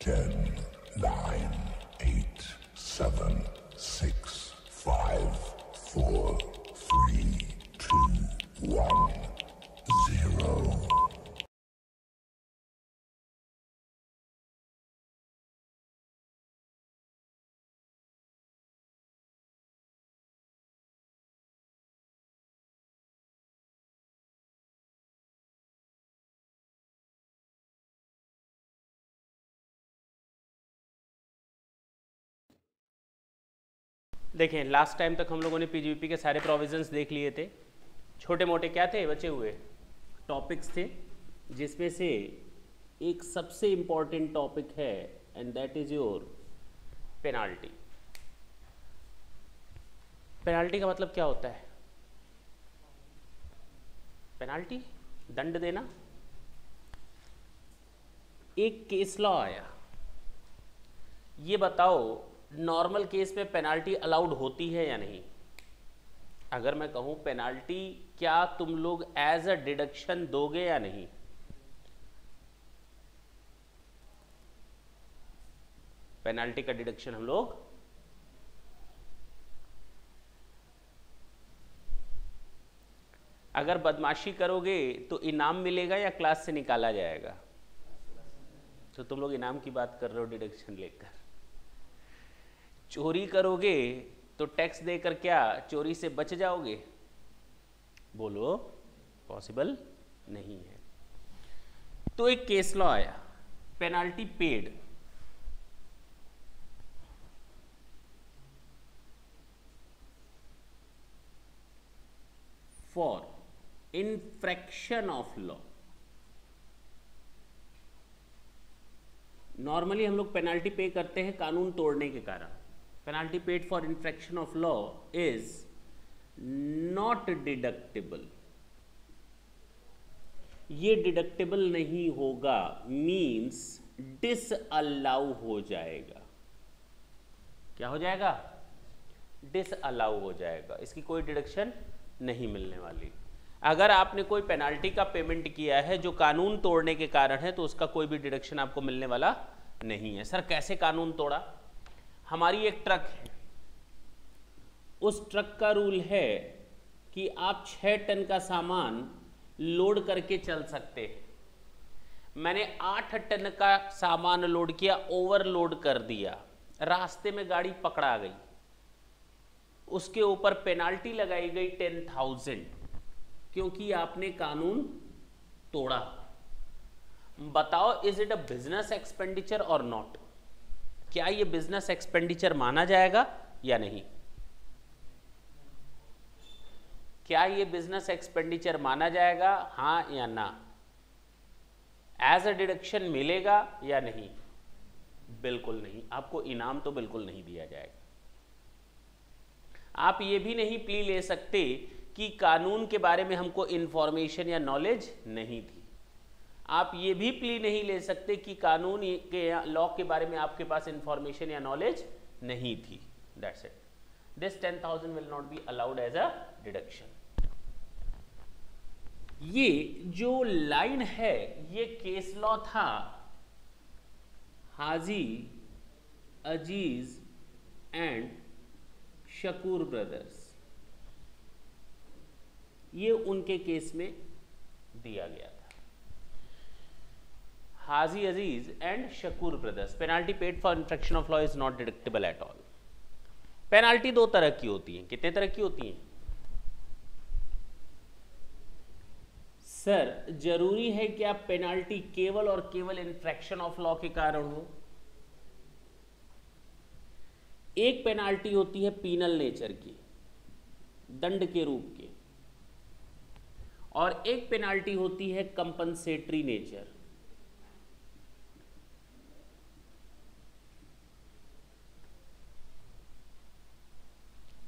10, 9, 8, 7, 6, 5, 4, 3, 2, 1, 0. देखें, last time तक हम लोगों ने पीजीबीपी के सारे प्रोविजंस देख लिए थे। छोटे मोटे क्या थे, बचे हुए टॉपिक्स थे, जिसमें से एक सबसे इम्पॉर्टेंट टॉपिक है and that is your penalty. Penalty का मतलब क्या होता है? पेनाल्टी दंड देना। एक केस लॉ आया, ये बताओ नॉर्मल केस में पेनाल्टी अलाउड होती है या नहीं? अगर मैं कहूं पेनाल्टी क्या तुम लोग एज अ डिडक्शन दोगे या नहीं? पेनाल्टी का डिडक्शन हम लोग अगर बदमाशी करोगे तो इनाम मिलेगा या क्लास से निकाला जाएगा? तो तुम लोग इनाम की बात कर रहे हो डिडक्शन लेकर। चोरी करोगे तो टैक्स देकर क्या चोरी से बच जाओगे? बोलो, पॉसिबल नहीं है। तो एक केस लॉ आया, penalty paid for infraction of law. Normally हम लोग पेनाल्टी पे करते हैं कानून तोड़ने के कारण। Penalty paid for infraction of law is not deductible. ये डिडक्टेबल नहीं होगा, मींस डिसअलाउ हो जाएगा। क्या हो जाएगा? डिसअलाउ हो जाएगा, इसकी कोई डिडक्शन नहीं मिलने वाली। अगर आपने कोई पेनाल्टी का पेमेंट किया है जो कानून तोड़ने के कारण है तो उसका कोई भी डिडक्शन आपको मिलने वाला नहीं है। सर कैसे कानून तोड़ा? हमारी एक ट्रक है, उस ट्रक का रूल है कि आप 6 टन का सामान लोड करके चल सकते हैं। मैंने 8 टन का सामान लोड किया, ओवरलोड कर दिया, रास्ते में गाड़ी पकड़ा गई, उसके ऊपर पेनाल्टी लगाई गई 10,000, क्योंकि आपने कानून तोड़ा। बताओ, is it a business expenditure और नॉट? क्या ये बिजनेस एक्सपेंडिचर माना जाएगा या नहीं? क्या ये बिजनेस एक्सपेंडिचर माना जाएगा, हाँ या ना? एज अ डिडक्शन मिलेगा या नहीं? बिल्कुल नहीं। आपको इनाम तो बिल्कुल नहीं दिया जाएगा। आप ये भी नहीं प्ली ले सकते कि कानून के बारे में हमको इंफॉर्मेशन या नॉलेज नहीं थी। आप ये भी प्ली नहीं ले सकते कि कानून के लॉ के बारे में आपके पास इंफॉर्मेशन या नॉलेज नहीं थी। That's it. This 10,000 will not be allowed as a deduction. ये जो लाइन है ये केस लॉ था हाजी अजीज एंड शकूर ब्रदर्स। ये उनके केस में दिया गया था। Haji Aziz and Shakoor brothers, penalty paid for infraction of law is not deductible at all. Penalty दो तरह की होती है। कितने तरह की होती है? सर जरूरी है कि आप पेनाल्टी केवल और केवल इन्फ्रैक्शन ऑफ लॉ के कारण हो? एक पेनाल्टी होती है पीनल नेचर की, दंड के रूप की, और एक पेनाल्टी होती है कंपनसेटरी नेचर।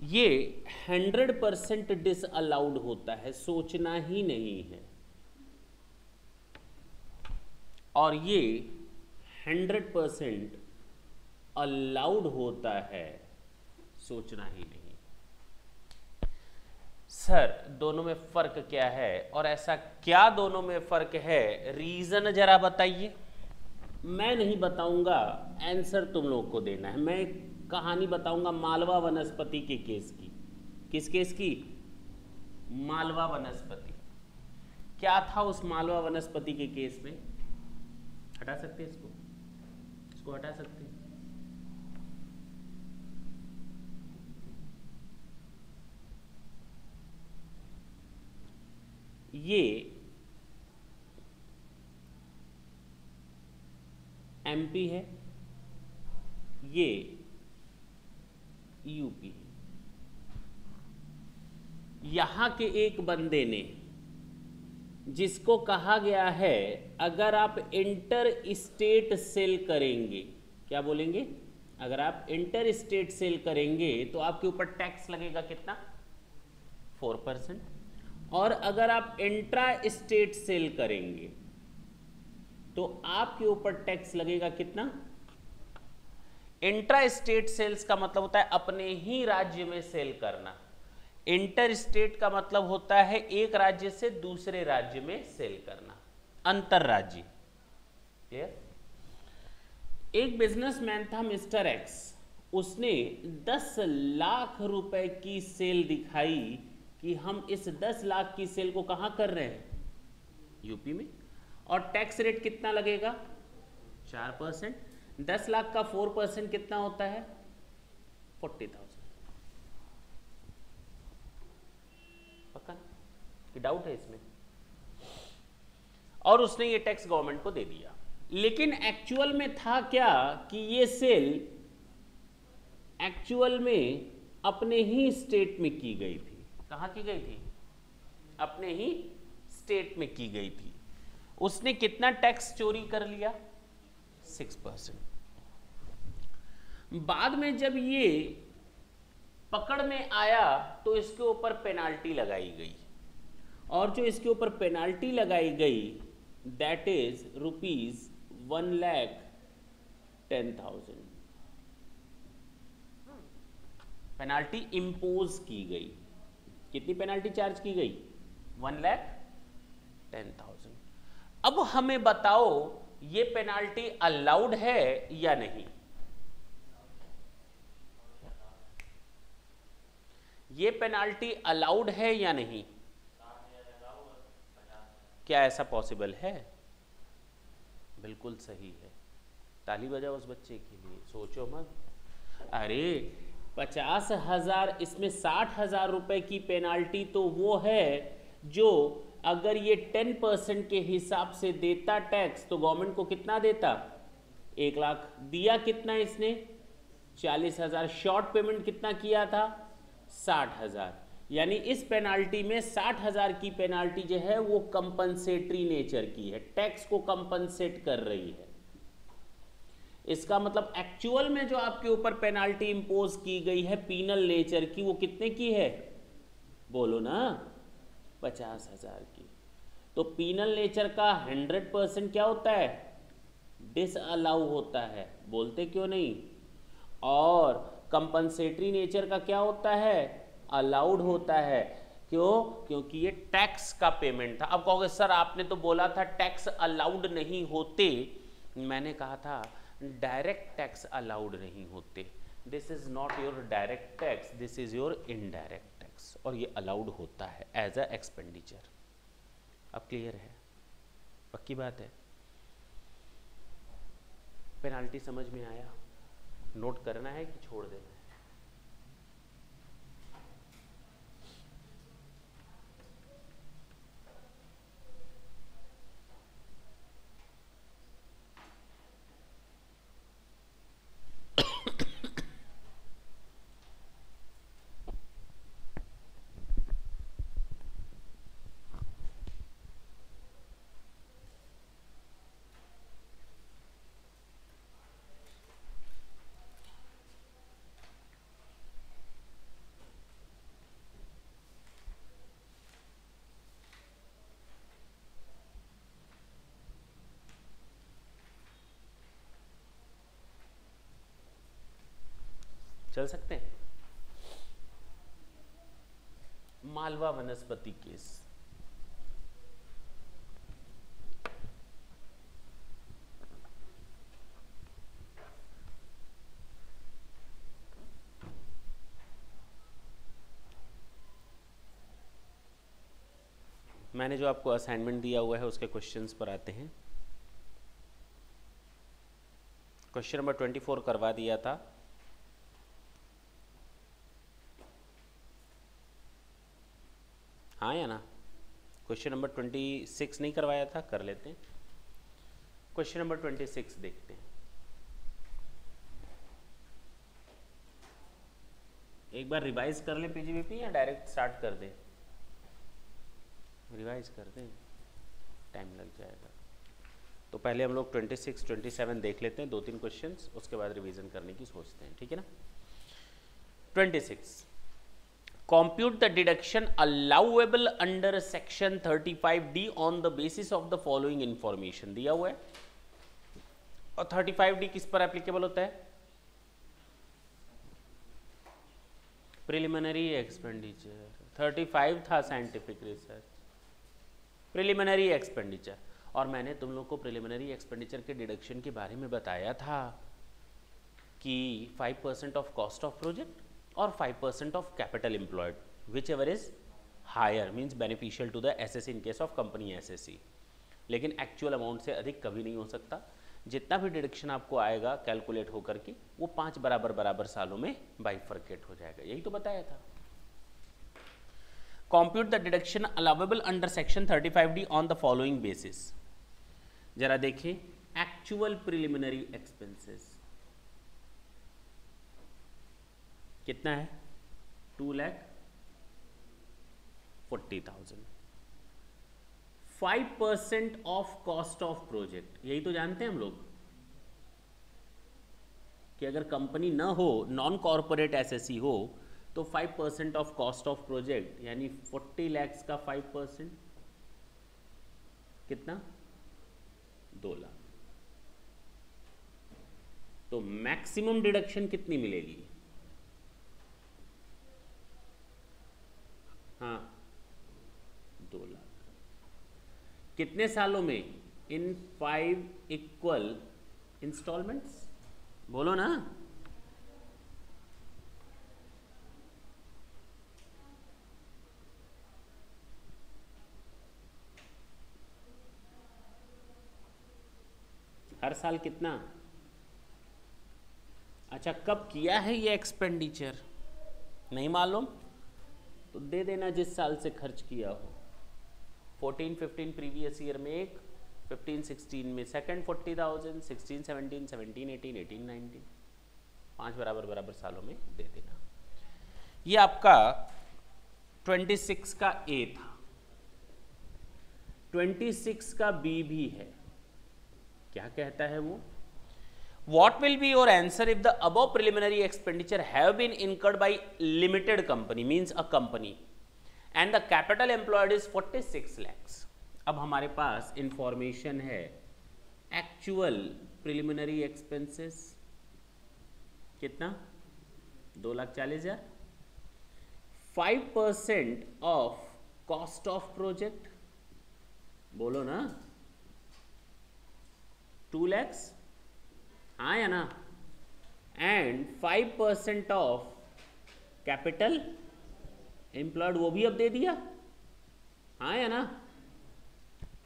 ये 100% डिसअलाउड होता है, सोचना ही नहीं है, और ये 100% अलाउड होता है, सोचना ही नहीं। सर दोनों में फर्क क्या है, और ऐसा क्या दोनों में फर्क है? रीजन जरा बताइए। मैं नहीं बताऊंगा, आंसर तुम लोग को देना है। मैं कहानी बताऊंगा मालवा वनस्पति के केस की। किस केस की? मालवा वनस्पति। क्या था उस मालवा वनस्पति के केस में? हटा सकते हैं इसको हटा सकते हैं। ये एमपी है, ये यूपी है। यहां के एक बंदे ने, जिसको कहा गया है अगर आप इंटर स्टेट सेल करेंगे, क्या बोलेंगे? अगर आप इंटर स्टेट सेल करेंगे तो आपके ऊपर टैक्स लगेगा कितना? 4%। और अगर आप इंट्रा स्टेट सेल करेंगे तो आपके ऊपर टैक्स लगेगा कितना? इंट्रा स्टेट सेल्स का मतलब होता है अपने ही राज्य में सेल करना। इंटर स्टेट का मतलब होता है एक राज्य से दूसरे राज्य में सेल करना, अंतरराज्यीय। एक बिजनेसमैन था मिस्टर एक्स, उसने 10 लाख रुपए की सेल दिखाई कि हम इस 10 लाख की सेल को कहां कर रहे हैं? यूपी में। और टैक्स रेट कितना लगेगा? 4%। 10 लाख का 4% कितना होता है? 40,000। पक्का कि डाउट है इसमें? और उसने ये टैक्स गवर्नमेंट को दे दिया। लेकिन एक्चुअल में था क्या कि ये सेल एक्चुअल में अपने ही स्टेट में की गई थी। कहां की गई थी? अपने ही स्टेट में की गई थी। उसने कितना टैक्स चोरी कर लिया? 6%। बाद में जब ये पकड़ में आया तो इसके ऊपर पेनाल्टी लगाई गई, और जो इसके ऊपर पेनाल्टी लगाई गई दैट इज ₹1,10,000। पेनाल्टी इंपोज की गई। कितनी पेनाल्टी चार्ज की गई? 1,10,000। अब हमें बताओ ये पेनाल्टी अलाउड है या नहीं? ये पेनाल्टी अलाउड है या नहीं? क्या ऐसा पॉसिबल है? बिल्कुल सही है। ताली बजाओ उस बच्चे के लिए, सोचो मत। अरे 50,000, इसमें 60,000 रुपए की पेनाल्टी तो वो है जो अगर ये 10% के हिसाब से देता टैक्स तो गवर्नमेंट को कितना देता? 1 लाख। दिया कितना इसने? 40,000। शॉर्ट पेमेंट कितना किया था? 60,000। यानी इस पेनाल्टी में 60,000 की पेनाल्टी जो है वो कंपनसेटरी नेचर की है, टैक्स को कंपनसेट कर रही है। इसका मतलब एक्चुअल में जो आपके ऊपर पेनाल्टी इंपोज की गई है पीनल नेचर की, वो कितने की है? बोलो ना, 50,000 की। तो पीनल नेचर का 100% क्या होता है? डिसअलाउ होता है। बोलते क्यों नहीं? और कंपनसेटरी नेचर का क्या होता है? अलाउड होता है। क्यों? क्योंकि ये टैक्स का पेमेंट था। अब कहोगे सर आपने तो बोला था टैक्स अलाउड नहीं होते। मैंने कहा था डायरेक्ट टैक्स अलाउड नहीं होते। This is not your direct tax, this is your indirect tax, और ये अलाउड होता है एज अ एक्सपेंडिचर। अब क्लियर है? पक्की बात है? पेनाल्टी समझ में आया? नोट करना है कि छोड़ देना है? चल सकते हैं? मालवा वनस्पति केस। मैंने जो आपको असाइनमेंट दिया हुआ है उसके क्वेश्चंस पर आते हैं। क्वेश्चन नंबर 24 करवा दिया था। हाँ या ना? क्वेश्चन नंबर 26 नहीं करवाया था, कर लेते हैं। क्वेश्चन नंबर 26 देखते हैं। एक बार रिवाइज कर ले पीजीबीपी या डायरेक्ट स्टार्ट कर दे? रिवाइज कर दें, टाइम लग जाएगा। तो पहले हम लोग 26, 27 देख लेते हैं, 2-3 क्वेश्चंस, उसके बाद रिवीजन करने की सोचते हैं, ठीक है ना। 26, compute the deduction allowable under section 35D on the basis of the following information दिया हुआ है। और 35D किस पर एप्लीकेबल होता है? Preliminary expenditure. 35 था साइंटिफिक रिसर्च, प्रिलिमिनरी एक्सपेंडिचर। और मैंने तुम लोग को प्रिलिमिनरी एक्सपेंडिचर के डिडक्शन के बारे में बताया था कि 5% ऑफ कॉस्ट ऑफ प्रोजेक्ट और 5% of capital employed, whichever is higher means beneficial to the SSC in case of company SSC. लेकिन एक्चुअल अमाउंट से अधिक कभी नहीं हो सकता। जितना भी डिडक्शन आपको आएगा कैलकुलेट होकर के वो 5 बराबर सालों में बाइफरकेट हो जाएगा, यही तो बताया था। Compute the deduction allowable under section 35D on the following basis। जरा देखिए, एक्चुअल प्रिलिमिनरी एक्सपेंसेस कितना है? 2,40,000। 5% ऑफ कॉस्ट ऑफ प्रोजेक्ट, यही तो जानते हैं हम लोग कि अगर कंपनी ना हो, नॉन कॉर्पोरेट एसएससी हो, तो 5% ऑफ कॉस्ट ऑफ प्रोजेक्ट यानी 40 लाख का 5% कितना? 2 लाख। तो मैक्सिमम डिडक्शन कितनी मिलेगी? हाँ, 2 लाख। कितने सालों में? इन 5 इक्वल इंस्टॉलमेंट्स, बोलो ना। हर साल कितना? अच्छा, कब किया है ये एक्सपेंडिचर नहीं मालूम तो दे देना जिस साल से खर्च किया हो। 14-15 प्रीवियस ईयर में एक, 15-16 में सेकंड 40,000, 16-17, 17-18, 18-19, 5 बराबर सालों में दे देना। ये आपका 26 का ए था। 26 का बी भी है। क्या कहता है वो? What will be your answer if the above preliminary expenditure have been incurred by limited company, means a company, and the capital employed is 46 lakhs। अब हमारे पास इंफॉर्मेशन है एक्चुअल प्रिलिमिनरी एक्सपेंसेस कितना? 2,40,000। 5% ऑफ कॉस्ट ऑफ प्रोजेक्ट, बोलो ना, 2 lakhs, हाँ या ना? And 5% of capital employed, वो भी अब दे दिया, हाँ या ना?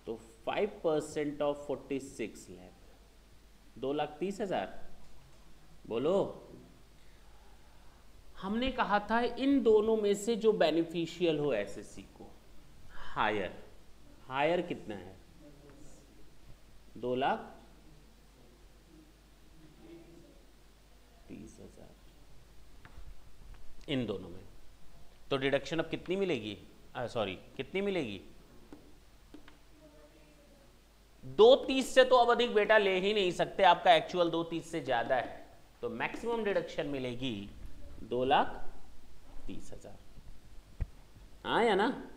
तो 5% ऑफ 46 लाख, 2,30,000, बोलो। हमने कहा था इन दोनों में से जो बेनिफिशियल हो एसएससी को, हायर, हायर कितना है? 2,30,000 इन दोनों में। तो डिडक्शन अब कितनी मिलेगी? सॉरी, कितनी मिलेगी? 2,30 से तो अब अधिक बेटा ले ही नहीं सकते, आपका एक्चुअल 2,30 से ज्यादा है, तो मैक्सिमम डिडक्शन मिलेगी 2,30,000, हाँ या ना?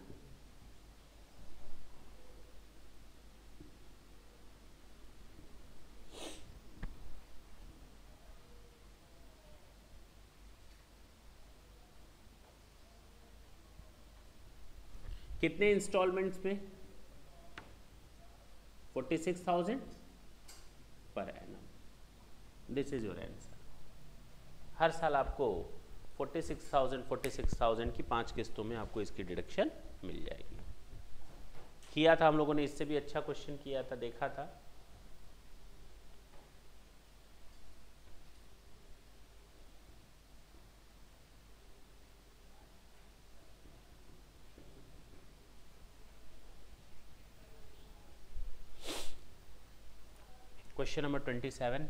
कितने इंस्टॉलमेंट्स में? 46,000 per annum. This is your answer. हर साल आपको 46,000 की 5 किस्तों में आपको इसकी डिडक्शन मिल जाएगी। किया था हम लोगों ने, इससे भी अच्छा क्वेश्चन किया था, देखा था। Question number 27।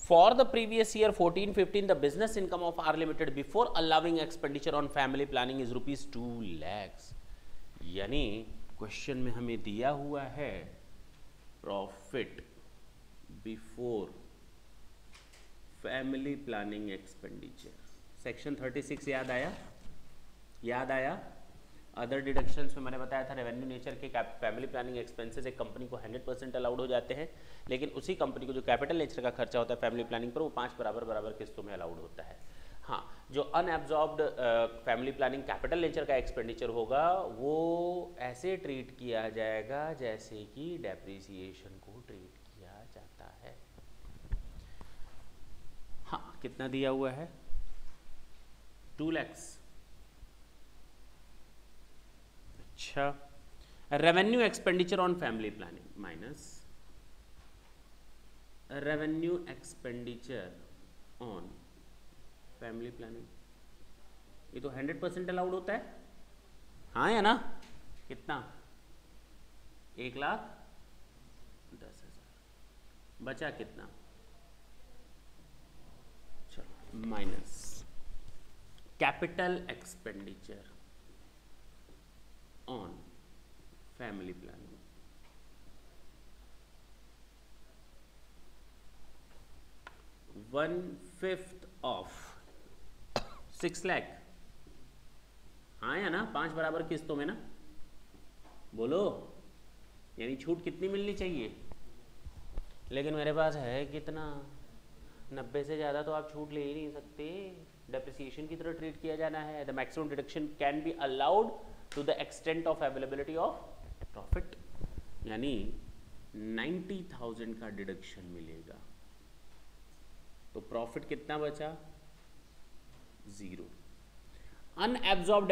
For the previous year 14-15, the business income of R Limited before allowing expenditure on family planning is rupees 2 lakhs। यानी क्वेश्चन में हमें दिया हुआ है profit before family planning expenditure. Section 36 याद आया? याद आया? अदर डिडक्शंस में मैंने बताया था रेवेन्यू नेचर के फैमिली प्लानिंग एक्सपेंसेस एक कंपनी को 100% अलाउड हो जाते हैं, लेकिन उसी कंपनी को जो कैपिटल नेचर का खर्चा होता है फैमिली प्लानिंग पर, वो 5 बराबर किस्तों में अलाउड होता है। हाँ, जो unabsorbed family planning capital nature का एक्सपेंडिचर होगा वो ऐसे ट्रीट किया जाएगा जैसे कि डेप्रिसिएशन को ट्रीट किया जाता है। हाँ, कितना दिया हुआ है? 2 lakhs। अच्छा, revenue expenditure on family planning minus revenue expenditure on family planning, ये तो 100% अलाउड होता है, हाँ या ना? कितना? 1,10,000। बचा कितना? चलो, minus capital expenditure on family planning, 1/5 of 6 lakh, हाँ या ना? 5 बराबर किस्तों में ना, बोलो। यानी छूट कितनी मिलनी चाहिए? लेकिन मेरे पास है कितना? 90 से ज़्यादा तो आप छूट ले ही नहीं सकते, डेप्रिसिएशन की तरह ट्रीट किया जाना है। The maximum deduction can be allowed to the extent of availability of profit, यानी 90,000 का डिडक्शन मिलेगा। तो प्रॉफिट कितना बचा? 0। अनएब्जॉर्ब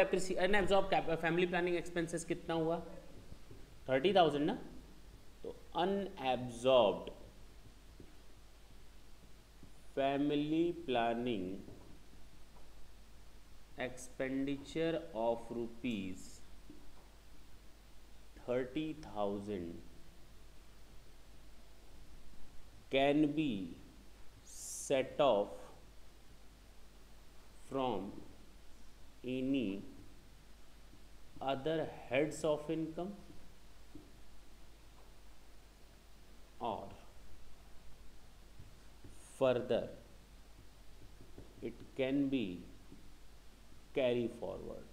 फैमिली प्लानिंग एक्सपेंसेस कितना हुआ? 30,000 ना। तो unabsorbed family planning expenditure of rupees 30,000 can be set off from any other heads of income or further it can be carry forward।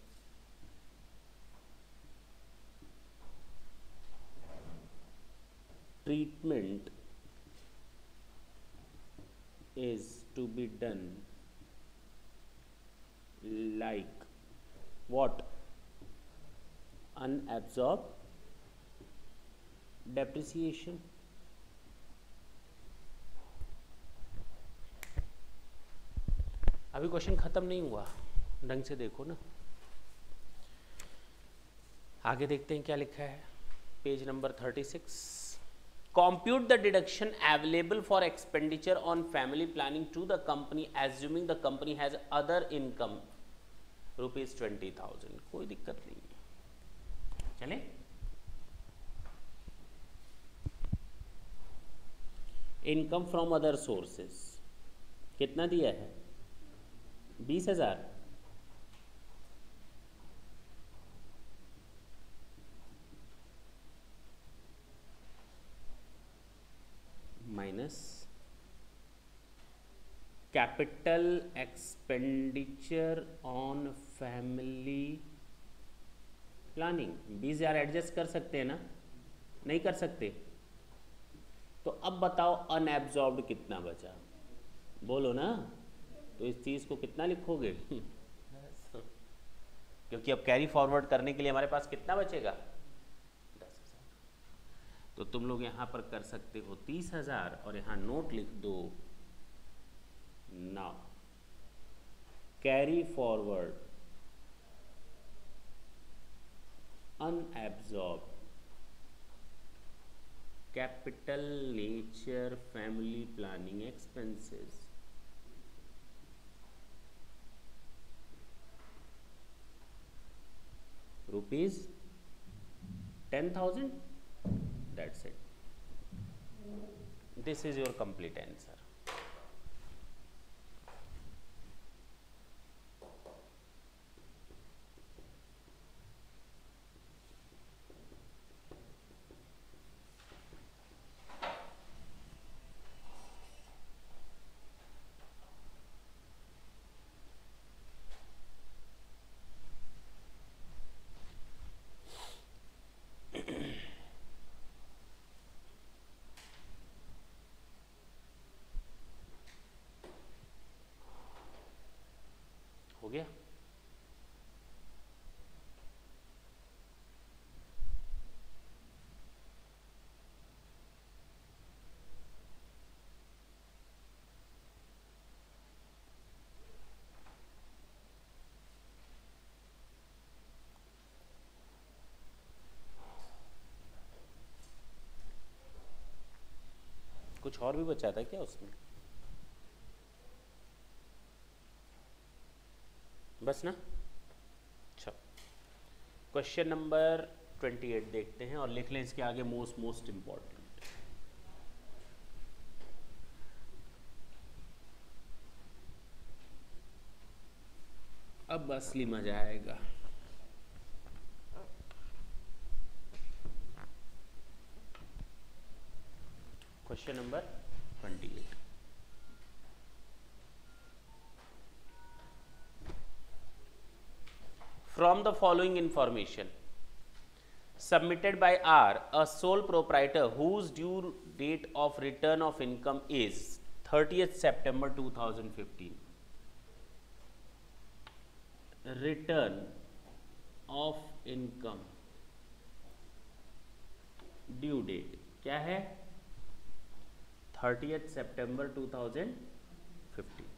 Treatment is to be done like what? Unabsorbed depreciation। अभी question खत्म नहीं हुआ, ढंग से देखो ना। आगे देखते हैं क्या लिखा है, page number 36। Compute the deduction available for expenditure on family planning to the company assuming the company has other income rupees 20,000। कोई दिक्कत नहीं है, चले। इनकम फ्रॉम अदर सोर्सेस कितना दिया है? 20,000। Minus capital expenditure on family planning. 20,000 adjust कर सकते हैं ना? नहीं कर सकते? तो अब बताओ अनएब्जॉर्ब्ड कितना बचा, बोलो ना। तो इस चीज़ को कितना लिखोगे? क्योंकि अब कैरी फॉरवर्ड करने के लिए हमारे पास कितना बचेगा? 10,000। तो तुम लोग यहाँ पर कर सकते हो 30,000 और यहाँ नोट लिख दो, now carry forward unabsorbed capital nature family planning expenses rupees 10,000. That's it. This is your complete answer. हो गया? कुछ और भी बचा था क्या उसमें? बस ना? अच्छा, क्वेश्चन नंबर 28 देखते हैं और लिख लें इसके आगे मोस्ट इंपॉर्टेंट। अब असली मजा आएगा। Question number 28। From the following information submitted by R, a sole proprietor whose due date of return of income is 30th September 2015. Return of income due date क्या है? 30th September 2015.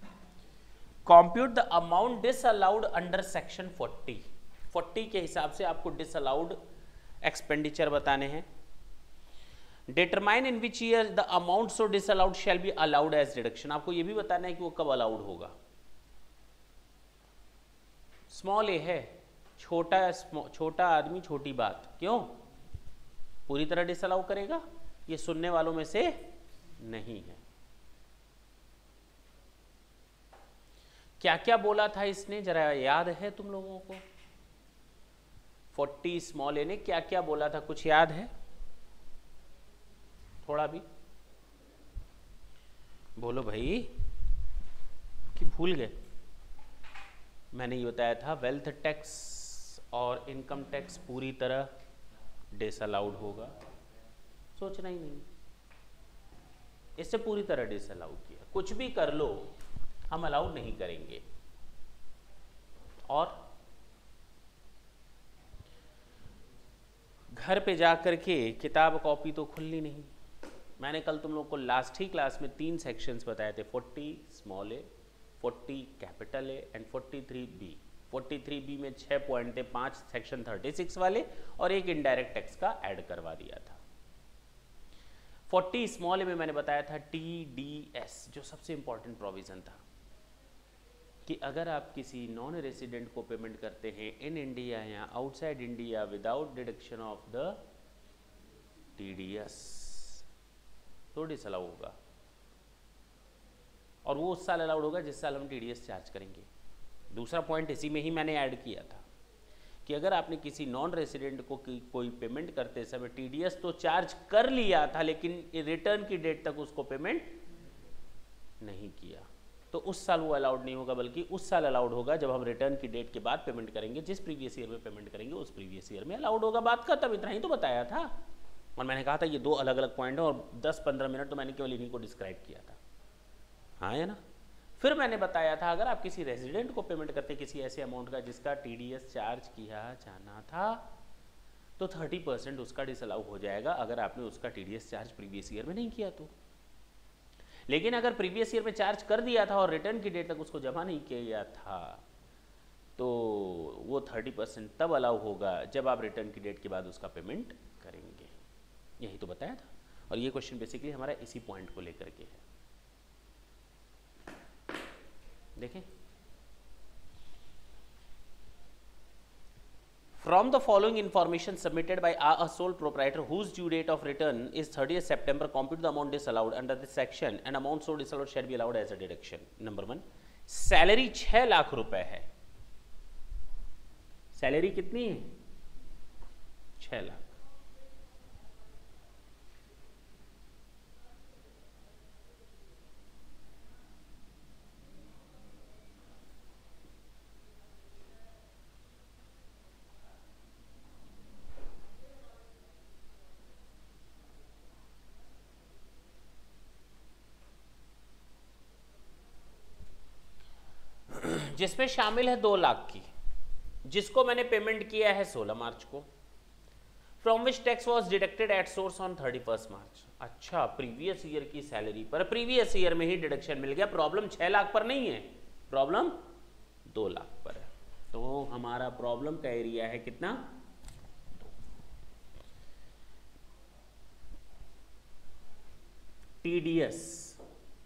Compute the amount disallowed under section 40. 40 के हिसाब से आपको disallowed expenditure बताने हैं। Determine in which year the amount so disallowed shall be allowed as deduction. आपको ये भी बताना है कि वो कब अलाउड होगा। स्मॉल ए है, छोटा आदमी छोटी बात, क्यों? पूरी तरह डिसअलाउ करेगा? ये सुनने वालों में से नहीं है। क्या क्या बोला था इसने, जरा याद है तुम लोगों को? 40 स्मॉल ए ने क्या क्या बोला था, कुछ याद है? थोड़ा भी बोलो भाई, कि भूल गए? मैंने ये बताया था वेल्थ टैक्स और इनकम टैक्स पूरी तरह डिसअलाउड होगा, सोचना ही नहीं। इससे पूरी तरह डिसअलाउ किया, कुछ भी कर लो हम अलाउड नहीं करेंगे। और घर पे जाकर के किताब कॉपी तो खुलनी नहीं। मैंने कल तुम लोग को लास्ट ही क्लास में 3 सेक्शंस बताए थे, 40 small A, 40 capital A and 43 B. 43 B में 6 पॉइंट थे, 5 सेक्शन 36 वाले और एक इनडायरेक्ट टैक्स का ऐड करवा दिया था। 40 स्मॉल ए में मैंने बताया था TDS, जो सबसे इंपॉर्टेंट प्रोविजन था कि अगर आप किसी नॉन रेसिडेंट को पेमेंट करते हैं इन इंडिया या outside India without deduction of the TDS तो डिसअलाउ होगा, और वो उस साल अलाउड होगा जिस साल हम TDS चार्ज करेंगे। दूसरा पॉइंट इसी में ही मैंने ऐड किया था कि अगर आपने किसी नॉन रेसिडेंट को कोई पेमेंट करते समय TDS तो चार्ज कर लिया था लेकिन रिटर्न की डेट तक उसको पेमेंट नहीं किया, तो उस साल वो अलाउड नहीं होगा, बल्कि उस साल अलाउड होगा जब हम रिटर्न की डेट के बाद पेमेंट करेंगे। जिस प्रीवियस ईयर में पेमेंट करेंगे उस प्रीवियस ईयर में अलाउड होगा। बात खत्म, इतना ही तो बताया था। और मैंने कहा था ये दो अलग अलग पॉइंट है और 10-15 मिनट तो मैंने केवल इन्हीं को डिस्क्राइब किया था, हाँ है ना। फिर मैंने बताया था अगर आप किसी रेजिडेंट को पेमेंट करते किसी ऐसे अमाउंट का जिसका TDS चार्ज किया जाना था, तो 30% उसका डिसअलाउ हो जाएगा अगर आपने उसका TDS चार्ज प्रीवियस ईयर में नहीं किया तो। लेकिन अगर प्रीवियस ईयर में चार्ज कर दिया था और रिटर्न की डेट तक उसको जमा नहीं किया था, तो वो 30% तब अलाउ होगा जब आप रिटर्न की डेट के बाद उसका पेमेंट करेंगे। यही तो बताया था। और ये क्वेश्चन बेसिकली हमारा इसी पॉइंट को लेकर के है। देखें, From the following information submitted by a sole proprietor whose due date of return is 30th September, compute the amount disallowed under this section and amount so disallowed shall be allowed as a deduction. Number 1, salary 6 lakh रुपए है। Salary कितनी है? 6 लाख। जिसमें शामिल है 2 लाख की, जिसको मैंने पेमेंट किया है 16 मार्च को। From which tax was deducted at source on 31 मार्च। अच्छा, प्रीवियस ईयर की सैलरी पर प्रीवियस ईयर में ही डिडक्शन मिल गया। प्रॉब्लम 6 लाख पर नहीं है, प्रॉब्लम 2 लाख पर है। तो हमारा प्रॉब्लम का एरिया है कितना? 2। TDS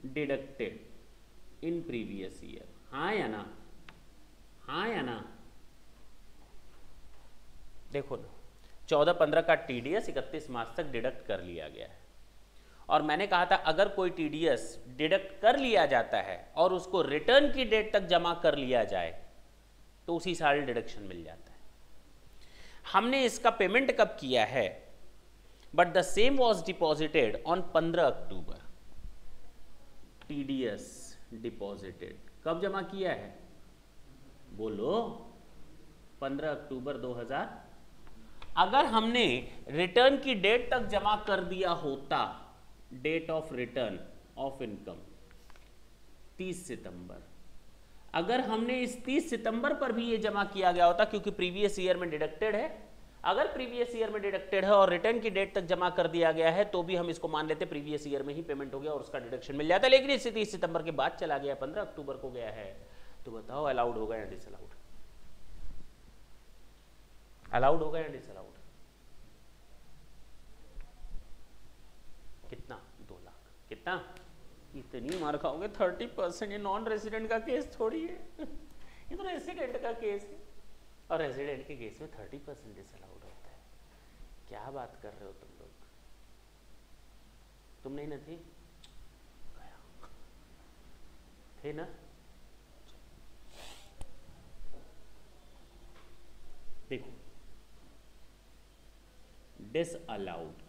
deducted in previous year, हाँ या ना? हाँ या ना? देखो ना, 14-15 का TDS 31 मार्च तक डिडक्ट कर लिया गया है। और मैंने कहा था अगर कोई TDS डिडक्ट कर लिया जाता है और उसको रिटर्न की डेट तक जमा कर लिया जाए तो उसी साल डिडक्शन मिल जाता है। हमने इसका पेमेंट कब किया है? But the same was deposited on 15 October. TDS deposited कब जमा किया है? बोलो, 15 अक्टूबर 2000। अगर हमने रिटर्न की डेट तक जमा कर दिया होता, date of return of income 30 सितंबर, अगर हमने इस 30 सितंबर पर भी ये जमा किया गया होता, क्योंकि प्रीवियस ईयर में डिडक्टेड है, अगर प्रीवियस ईयर में डिडक्टेड है और रिटर्न की डेट तक जमा कर दिया गया है, तो भी हम इसको मान लेते प्रीवियस ईयर में ही पेमेंट हो गया और उसका डिडक्शन मिल जाता। लेकिन इसे 30 सितंबर के बाद चला गया, 15 अक्टूबर को गया है, तो बताओ अलाउड होगा या डिसअलाउड? अलाउड होगा या डिसअलाउड? कितना? 2 लाख। कितना? इतनी मार खाओगे? 30%। ये नॉन रेजिडेंट का केस थोड़ी है, ये तो रेजिडेंट का केस है। और रेजिडेंट के केस में 30% डिसअलाउड होता है। क्या बात कर रहे हो तुम लोग? तुम नहीं ना थे? थे ना? देखो, disallowed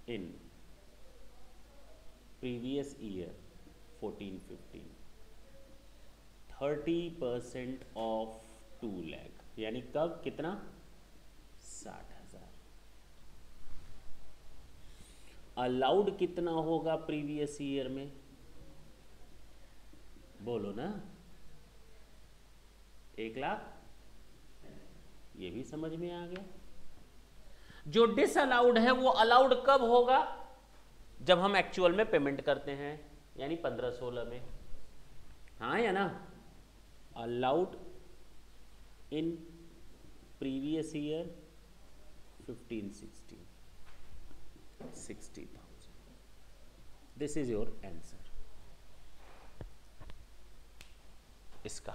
in previous year 14-15, 30% of 2 lakh, यानी कब? कितना? 60,000। अलाउड कितना होगा प्रीवियस ईयर में? बोलो ना। 1 लाख। ये भी समझ में आ गया। जो डिसअलाउड है वो अलाउड कब होगा? जब हम एक्चुअल में पेमेंट करते हैं, यानी 15-16 में, हाँ या ना? Allowed in previous year 15-16, 60,000। This is your answer. इसका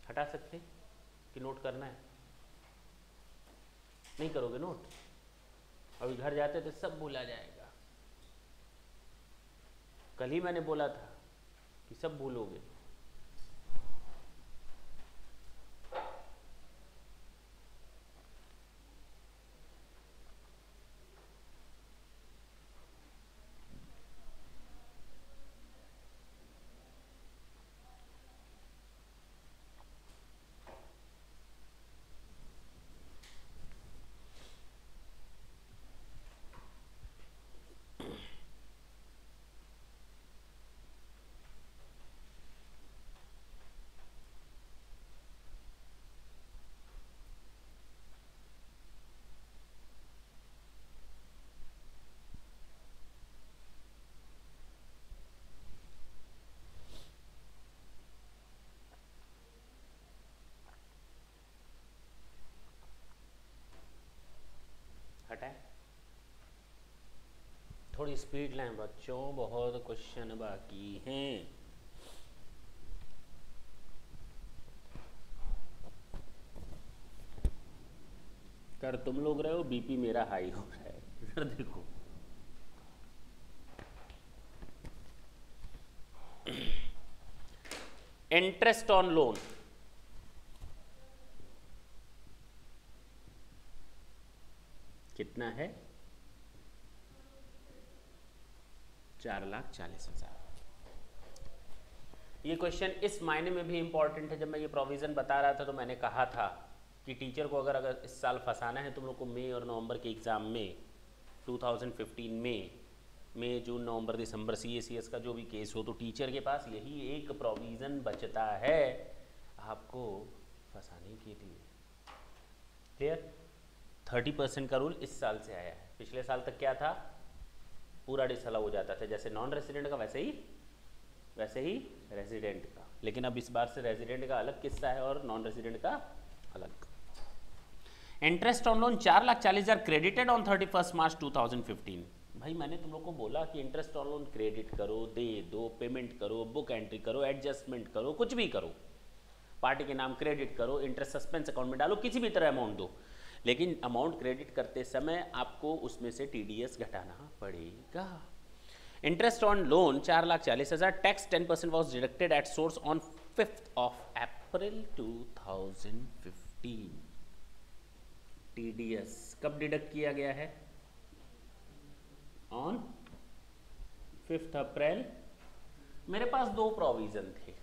हटा सकते हैं कि नोट करना है? नहीं करोगे नोट? अभी घर जाते तो सब भूला जाएगा। कल ही मैंने बोला था कि सब भूलोगे। स्पीड लें बच्चों, बहुत क्वेश्चन बाकी हैं। कर तुम लोग रहे हो, बीपी मेरा हाई हो रहा है। इधर देखो, इंटरेस्ट ऑन लोन कितना है? 4,40,000। ये क्वेश्चन इस मायने में भी इंपॉर्टेंट है, जब मैं ये प्रोविज़न बता रहा था तो मैंने कहा था कि टीचर को अगर इस साल फंसाना है तुम लोग को मई और नवंबर के एग्ज़ाम में 2015 में मई, जून, नवंबर, दिसंबर CACS का जो भी केस हो, तो टीचर के पास यही एक प्रोविज़न बचता है आपको फंसाने के लिए। क्लियर? 30% का रूल इस साल से आया है। पिछले साल तक क्या था? पूरा डिसअलाउ हो जाता था, जैसे नॉन रेजिडेंट का वैसे ही रेजिडेंट का। लेकिन अब इस बार से रेजिडेंट का अलग किस्सा है और नॉन रेजिडेंट का अलग। Interest on loan 4,40,000 credited on 31 मार्च 2015। भाई मैंने तुम लोग को बोला कि इंटरेस्ट ऑन लोन क्रेडिट करो, दे दो, पेमेंट करो, बुक एंट्री करो, एडजस्टमेंट करो, कुछ भी करो, पार्टी के नाम क्रेडिट करो, इंटरेस्ट सस्पेंस अकाउंट में डालो, किसी भी तरह अमाउंट दो, लेकिन अमाउंट क्रेडिट करते समय आपको उसमें से TDS घटाना पड़ेगा। Interest on loan 4,40,000, tax 10% was deducted at source on 5th April 2015। TDS कब डिडक्ट किया गया है? On 5th April। मेरे पास दो प्रोविजन थे।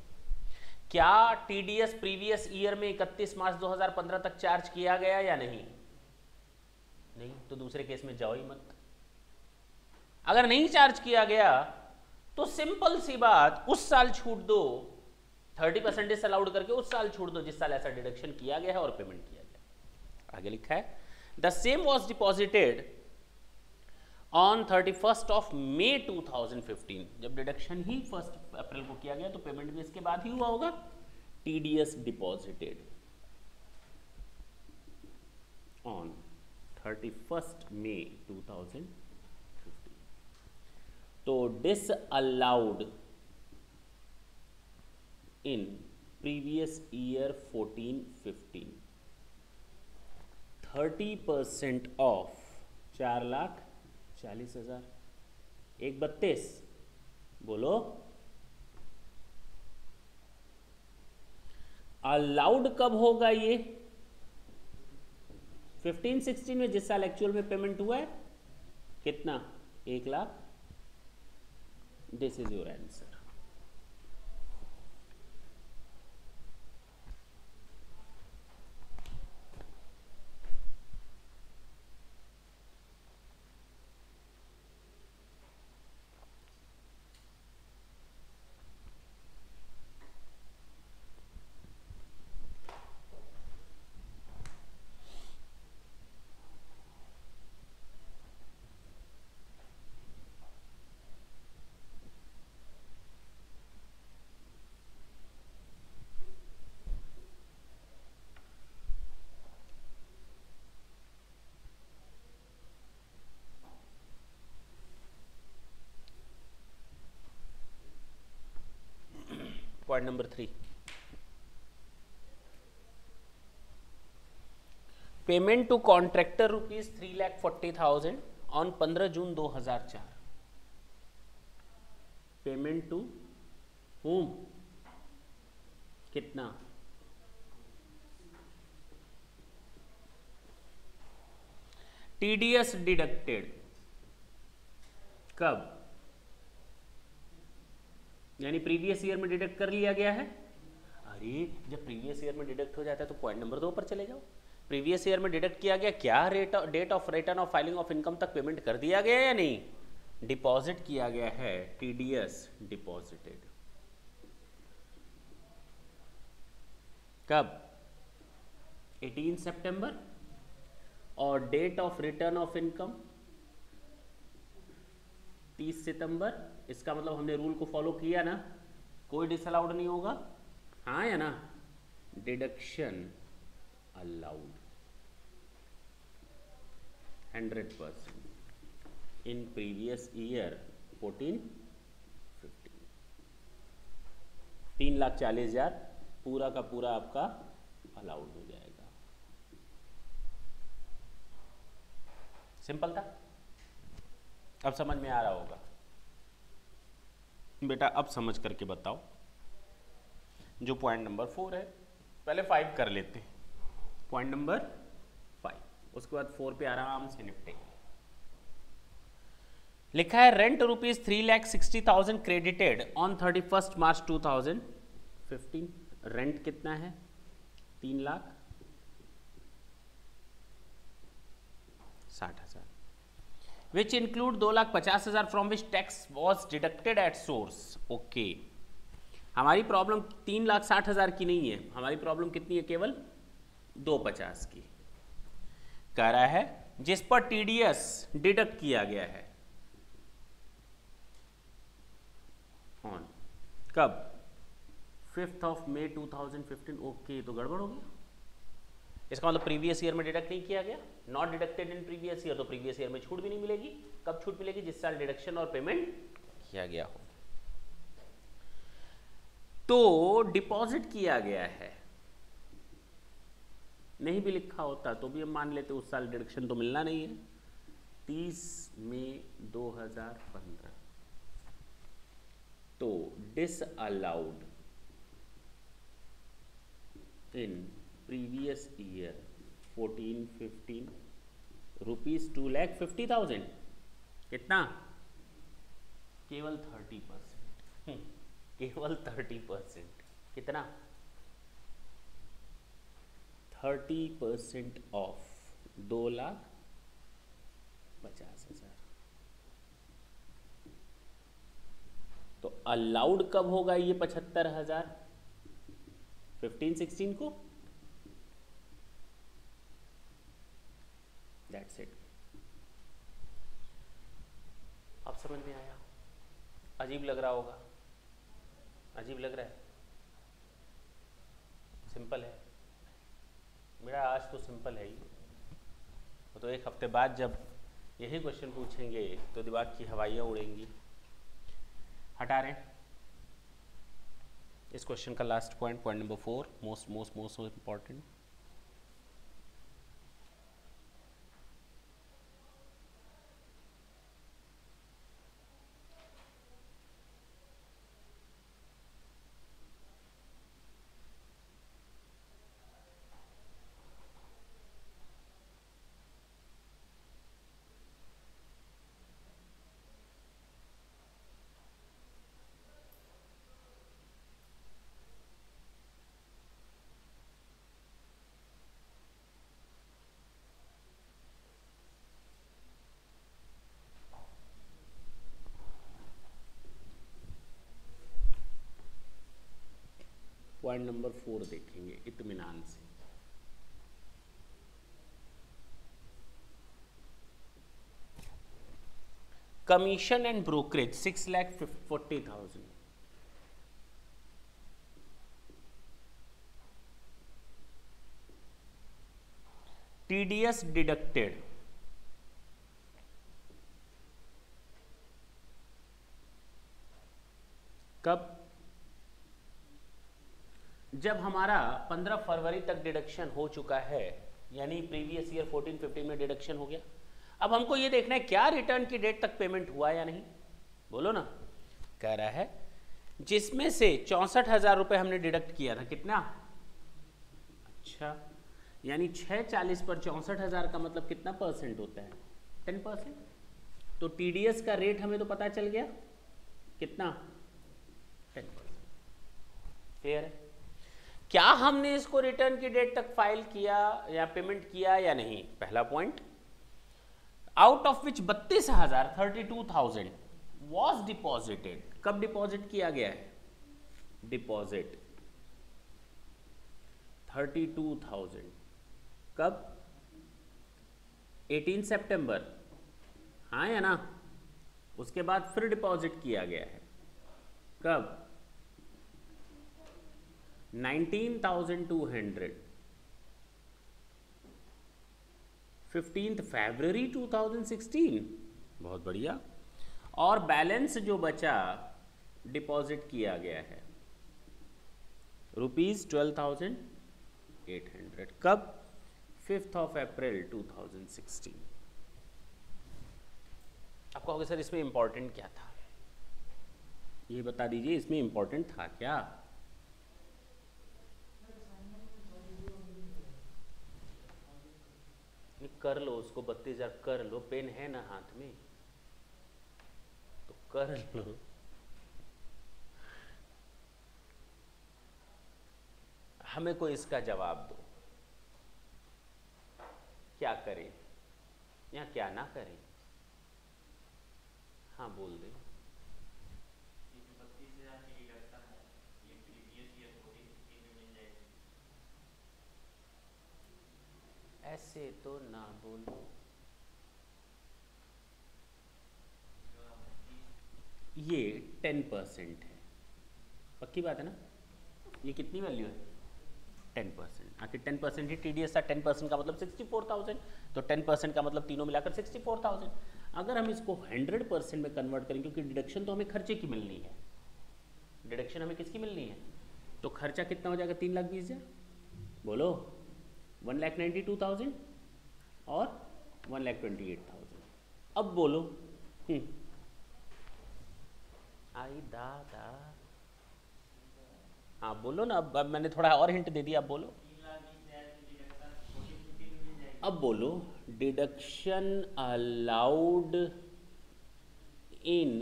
क्या TDS प्रीवियस ईयर में 31 मार्च 2015 तक चार्ज किया गया या नहीं? नहीं, तो दूसरे केस में जाओ ही मत। अगर नहीं चार्ज किया गया तो सिंपल सी बात, उस साल छूट दो, 30% डिसअलाउड करके उस साल छूट दो जिस साल ऐसा डिडक्शन किया गया है और पेमेंट किया गया। आगे लिखा है the same was deposited on 31 May 2015। जब डिडक्शन ही 1 अप्रैल को किया गया तो पेमेंट भी इसके बाद ही हुआ होगा। TDS deposited on 31 May 2015। तो disallowed in previous year 14-15, 30% of 4,40,000। 1,32 बोलो। अलाउड कब होगा ये? 15-16 में, जिस साल एक्चुअल में पेमेंट हुआ है। कितना? 1 lakh. This is your answer. Point number 3, payment to contractor ₹3,40,000 on 15 जून 2004। पेमेंट टू होम कितना? TDS डिडक्टेड कब? यानी प्रीवियस ईयर में डिडक्ट कर लिया गया है। अरे जब प्रीवियस ईयर में डिडक्ट हो जाता है तो पॉइंट नंबर 2 पर चले जाओ। प्रीवियस ईयर में डिडक्ट किया गया, क्या date of return of filing of income तक पेमेंट कर दिया गया या नहीं? डिपॉजिट किया गया है, TDS डिपॉजिटेड। कब? 18 सितंबर। और date of return of income 30 सितंबर। इसका मतलब हमने रूल को फॉलो किया ना, कोई डिसअलाउड नहीं होगा, हाँ या ना? Deduction allowed 100%। In previous year 14-15, 3,40,000 पूरा का पूरा आपका अलाउड हो जाएगा। सिंपल था, अब समझ में आ रहा होगा बेटा। अब समझ करके बताओ जो पॉइंट नंबर 4 है। पहले 5 कर लेते हैं, पॉइंट नंबर 5, उसके बाद 4 पे आराम से निपटेंगे। लिखा है rent ₹3,60,000 credited on 31 March 2015। Rent कितना है? 3,60,000, which include 2,50,000 from which tax was deducted at source. Okay, हमारी प्रॉब्लम 3,60,000 की नहीं है, हमारी प्रॉब्लम कितनी है? केवल 250 की। कह रहा है जिस पर टीडीएस डिडक्ट किया गया है ऑन कब? 5 मई 2015। ओके, तो गड़बड़ हो गया। इसका मतलब प्रीवियस ईयर में डिडक्ट नहीं किया गया, not deducted in previous year, तो प्रीवियस ईयर में छूट भी नहीं मिलेगी। कब छूट मिलेगी? जिस साल डिडक्शन और पेमेंट किया गया हो। तो डिपॉजिट किया गया है, नहीं भी लिखा होता तो भी हम मान लेते उस साल डिडक्शन तो मिलना नहीं है। 30 मई 2015, तो डिसअलाउड इन प्रीवियस ईयर 14-15 ₹2,50,000। कितना? केवल 30%, केवल 30%। कितना? 30% ऑफ 2,50,000। तो अलाउड कब होगा ये 75,000? 15-16 को। That's it. अब समझ में आया? अजीब लग रहा होगा, अजीब लग रहा है? सिंपल है मेरा, आज तो सिंपल है ही। तो एक हफ्ते बाद जब यही क्वेश्चन पूछेंगे तो दिमाग की हवाइयाँ उड़ेंगी। हटा रहे हैं इस क्वेश्चन का last point, point number 4, most important. Point number 4 देखेंगे इत्मीनान से। Commission and brokerage 6,40,000। TDS deducted कब? जब हमारा 15 फरवरी तक डिडक्शन हो चुका है, यानी प्रीवियस ईयर 14-15 में डिडक्शन हो गया। अब हमको ये देखना है क्या रिटर्न की डेट तक पेमेंट हुआ या नहीं, बोलो ना। कह रहा है जिसमें से 64,000 रुपये हमने डिडक्ट किया था। कितना? अच्छा, यानी 640 पर 64,000 का मतलब कितना परसेंट होता है? 10%। तो टीडीएस का रेट हमें तो पता चल गया, कितना? 10%। क्लियर है? क्या हमने इसको रिटर्न की डेट तक फाइल किया या पेमेंट किया या नहीं? पहला point. Out of which 32,000 32,000 was deposited. कब डिपॉजिट किया गया है? डिपॉजिट 32,000 कब? 18 सितंबर, हाँ या ना? उसके बाद फिर डिपॉजिट किया गया है कब? 19,200 15 फरवरी 2016। बहुत बढ़िया। और बैलेंस जो बचा डिपॉजिट किया गया है ₹12,800 कब? 5 अप्रैल 2016। आप कहोगे सर इसमें इंपॉर्टेंट क्या था, ये बता दीजिए इसमें इंपॉर्टेंट था क्या? कर लो उसको 32,000 कर लो, पेन है ना हाथ में तो कर लो। हमें कोई इसका जवाब दो, क्या करें या क्या ना करें? हाँ बोल दे। ऐसे तो ना बोलो, ये 10% है, पक्की बात है ना? ये कितनी वैल्यू है? 10%। आखिर 10% ही TDS था, 10% का मतलब 64,000, तो 10% का मतलब तीनों मिलाकर 64,000। अगर हम इसको 100% में कन्वर्ट करें, क्योंकि डिडक्शन तो हमें खर्चे की मिलनी है, डिडक्शन हमें किसकी मिलनी है, तो खर्चा कितना हो जाएगा? 3,20,000। बोलो 1,92,000 और 1,28,000। अब बोलो आई दादा, हाँ बोलो ना। अब मैंने थोड़ा और हिंट दे दिया, अब बोलो। अब बोलो deduction allowed in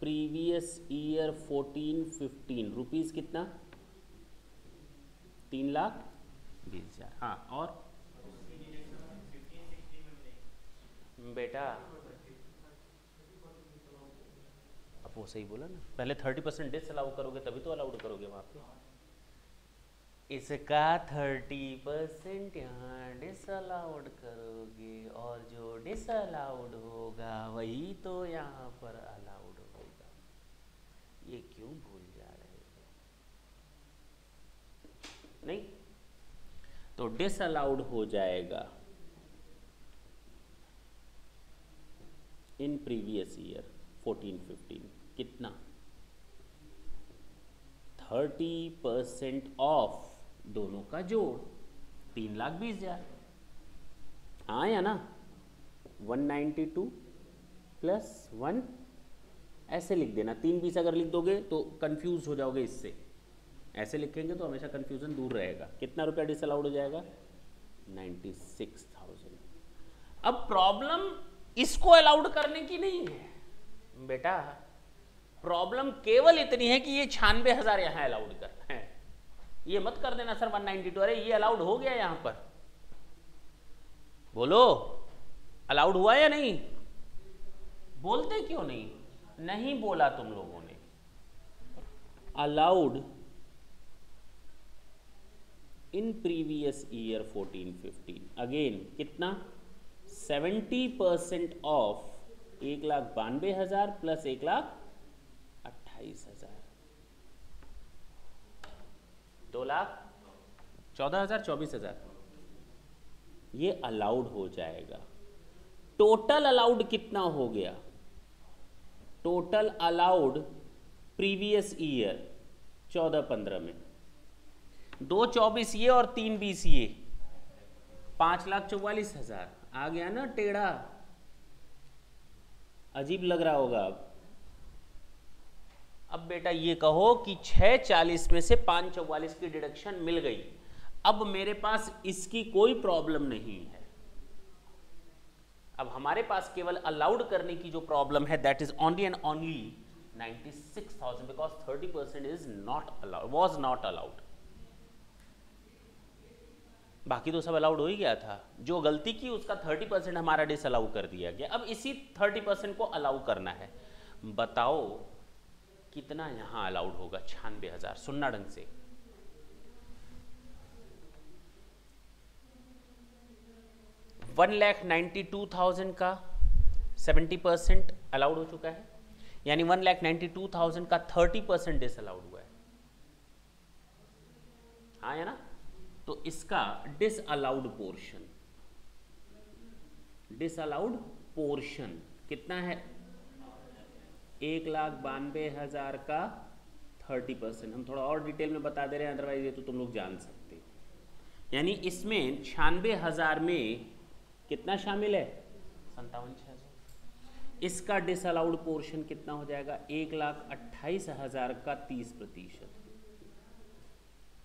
previous year 14-15 rupees कितना? 3,20,000। हाँ और बेटा अब वो सही बोला ना, पहले 30% डिस अलाउ करोगे तभी तो अलाउड करोगे वहाँ पे। इसका 30% यहाँ डिसअलाउड करोगे और जो डिसअलाउड होगा वही तो यहाँ पर अलाउड होगा। ये क्यों भूल जा रहे हो? नहीं तो डिसअलाउड हो जाएगा इन प्रीवियस ईयर 14-15 कितना? 30% ऑफ दोनों का जोड़ 3,20,000। हाँ या ना? 192 प्लस 1 ऐसे लिख देना। 3-20 अगर लिख दोगे तो कंफ्यूज हो जाओगे इससे, ऐसे लिखेंगे तो हमेशा कंफ्यूजन दूर रहेगा। कितना रुपया डिसअलाउड हो जाएगा? 96,000। अब प्रॉब्लम इसको अलाउड करने की नहीं है बेटा, प्रॉब्लम केवल इतनी है कि ये 96,000 यहां अलाउड करना है। ये मत कर देना सर 192, अरे ये अलाउड हो गया यहां पर। बोलो अलाउड हुआ या नहीं? बोलते क्यों नहीं? नहीं बोला तुम लोगों ने। Allowed in previous year 14-15 again कितना? 70% ऑफ 1,92,000 प्लस 1,28,000, 2,14,000 24,000 ये अलाउड हो जाएगा। टोटल अलाउड कितना हो गया? टोटल अलाउड प्रीवियस ईयर 14-15 में 2,24 ये और 3,20 ये 5,44,000 आ गया ना टेढ़ा? अजीब लग रहा होगा अब बेटा ये कहो कि 640 में से 544 की डिडक्शन मिल गई, अब मेरे पास इसकी कोई प्रॉब्लम नहीं है। अब हमारे पास केवल अलाउड करने की जो प्रॉब्लम है that is only and only 96,000 because 30% is not allowed, was not allowed. बाकी तो सब अलाउड हो ही गया था, जो गलती की उसका 30% हमारा डिसअलाउ कर दिया गया। अब इसी 30% को अलाउ करना है। बताओ कितना यहां अलाउड होगा? 96,000। सुनना ढंग से, 1,92,000 का 70% अलाउड हो चुका है, यानी 1,92,000 का 30% डिसअलाउड हुआ है। हाँ या ना? तो इसका डिसअलाउड पोर्शन कितना है? 1,92,000 का 30%। हम थोड़ा और डिटेल में बता दे रहे हैं, अदरवाइज ये तो तुम लोग जान सकते। यानी इसमें 96,000 में कितना शामिल है? 57,600। इसका डिसअलाउड पोर्शन कितना हो जाएगा? 1,28,000 का 30%,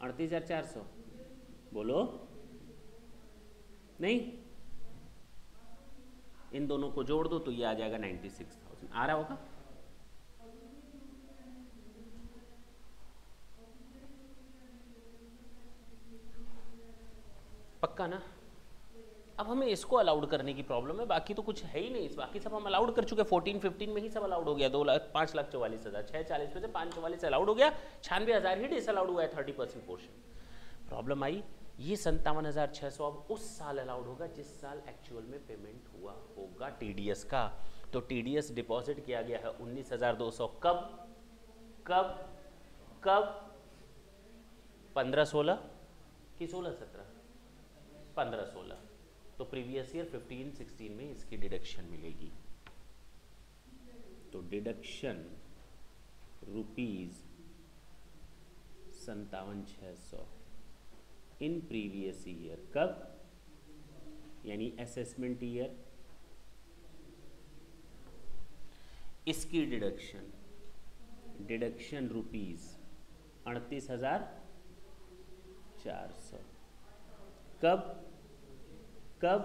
38,400। बोलो नहीं, इन दोनों को जोड़ दो तो ये आ जाएगा 96,000। आ रहा होगा? पक्का ना? अब हमें इसको अलाउड करने की प्रॉब्लम है, बाकी तो कुछ है ही नहीं। बाकी सब हम अलाउड कर चुके। 14-15 में ही सब अलाउड हो गया। 5,44,000, 640 में से 544 अलाउड हो गया, 96,000 ही डिसअलाउड हुआ है 30% पोर्शन। प्रॉब्लम आई, ये 57,600 अब उस साल अलाउड होगा जिस साल एक्चुअल में पेमेंट हुआ होगा टीडीएस का। तो टीडीएस डिपॉजिट किया गया है 19,200। कब कब कब? 15-16 कि 16-17? 15-16। तो प्रीवियस ईयर 15-16 में इसकी डिडक्शन मिलेगी। तो डिडक्शन ₹57,600 इन प्रीवियस ईयर। कब? यानी असेसमेंट ईयर। इसकी डिडक्शन ₹38,400। कब कब?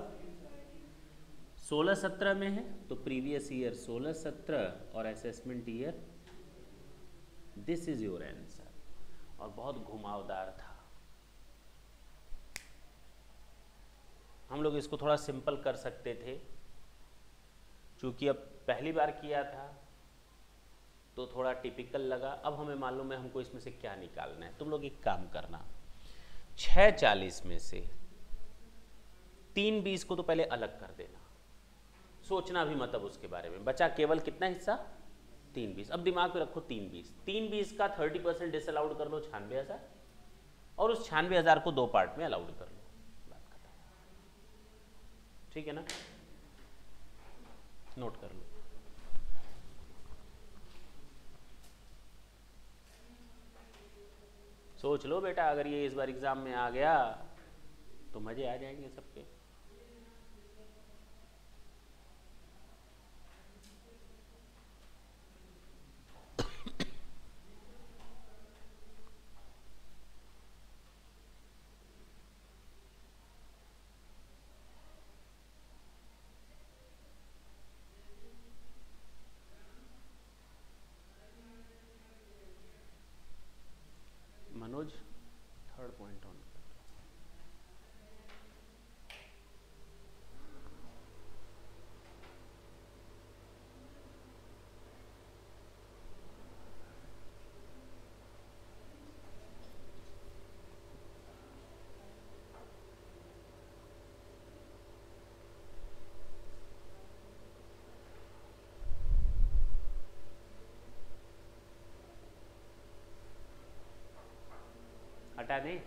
16-17 में है तो प्रीवियस ईयर 16-17 और assessment year. This is your answer. और बहुत घुमावदार था। हम लोग इसको थोड़ा सिंपल कर सकते थे, क्योंकि अब पहली बार किया था तो थोड़ा टिपिकल लगा। अब हमें मालूम है हमको इसमें से क्या निकालना है। तुम लोग एक काम करना, 640 में से 320 को तो पहले अलग कर देना, सोचना भी मतलब उसके बारे में। बचा केवल कितना हिस्सा? 320। अब दिमाग में रखो 320 का 30% डिसअलाउड कर लो 96,000, और उस 96,000 को 2 पार्ट में अलाउड कर लो। बात खत्म। ठीक है ना? नोट कर लो। सोच लो बेटा, अगर ये इस बार एग्जाम में आ गया तो मजे आ जाएंगे सबके। Manoj, third point on. हटा दें?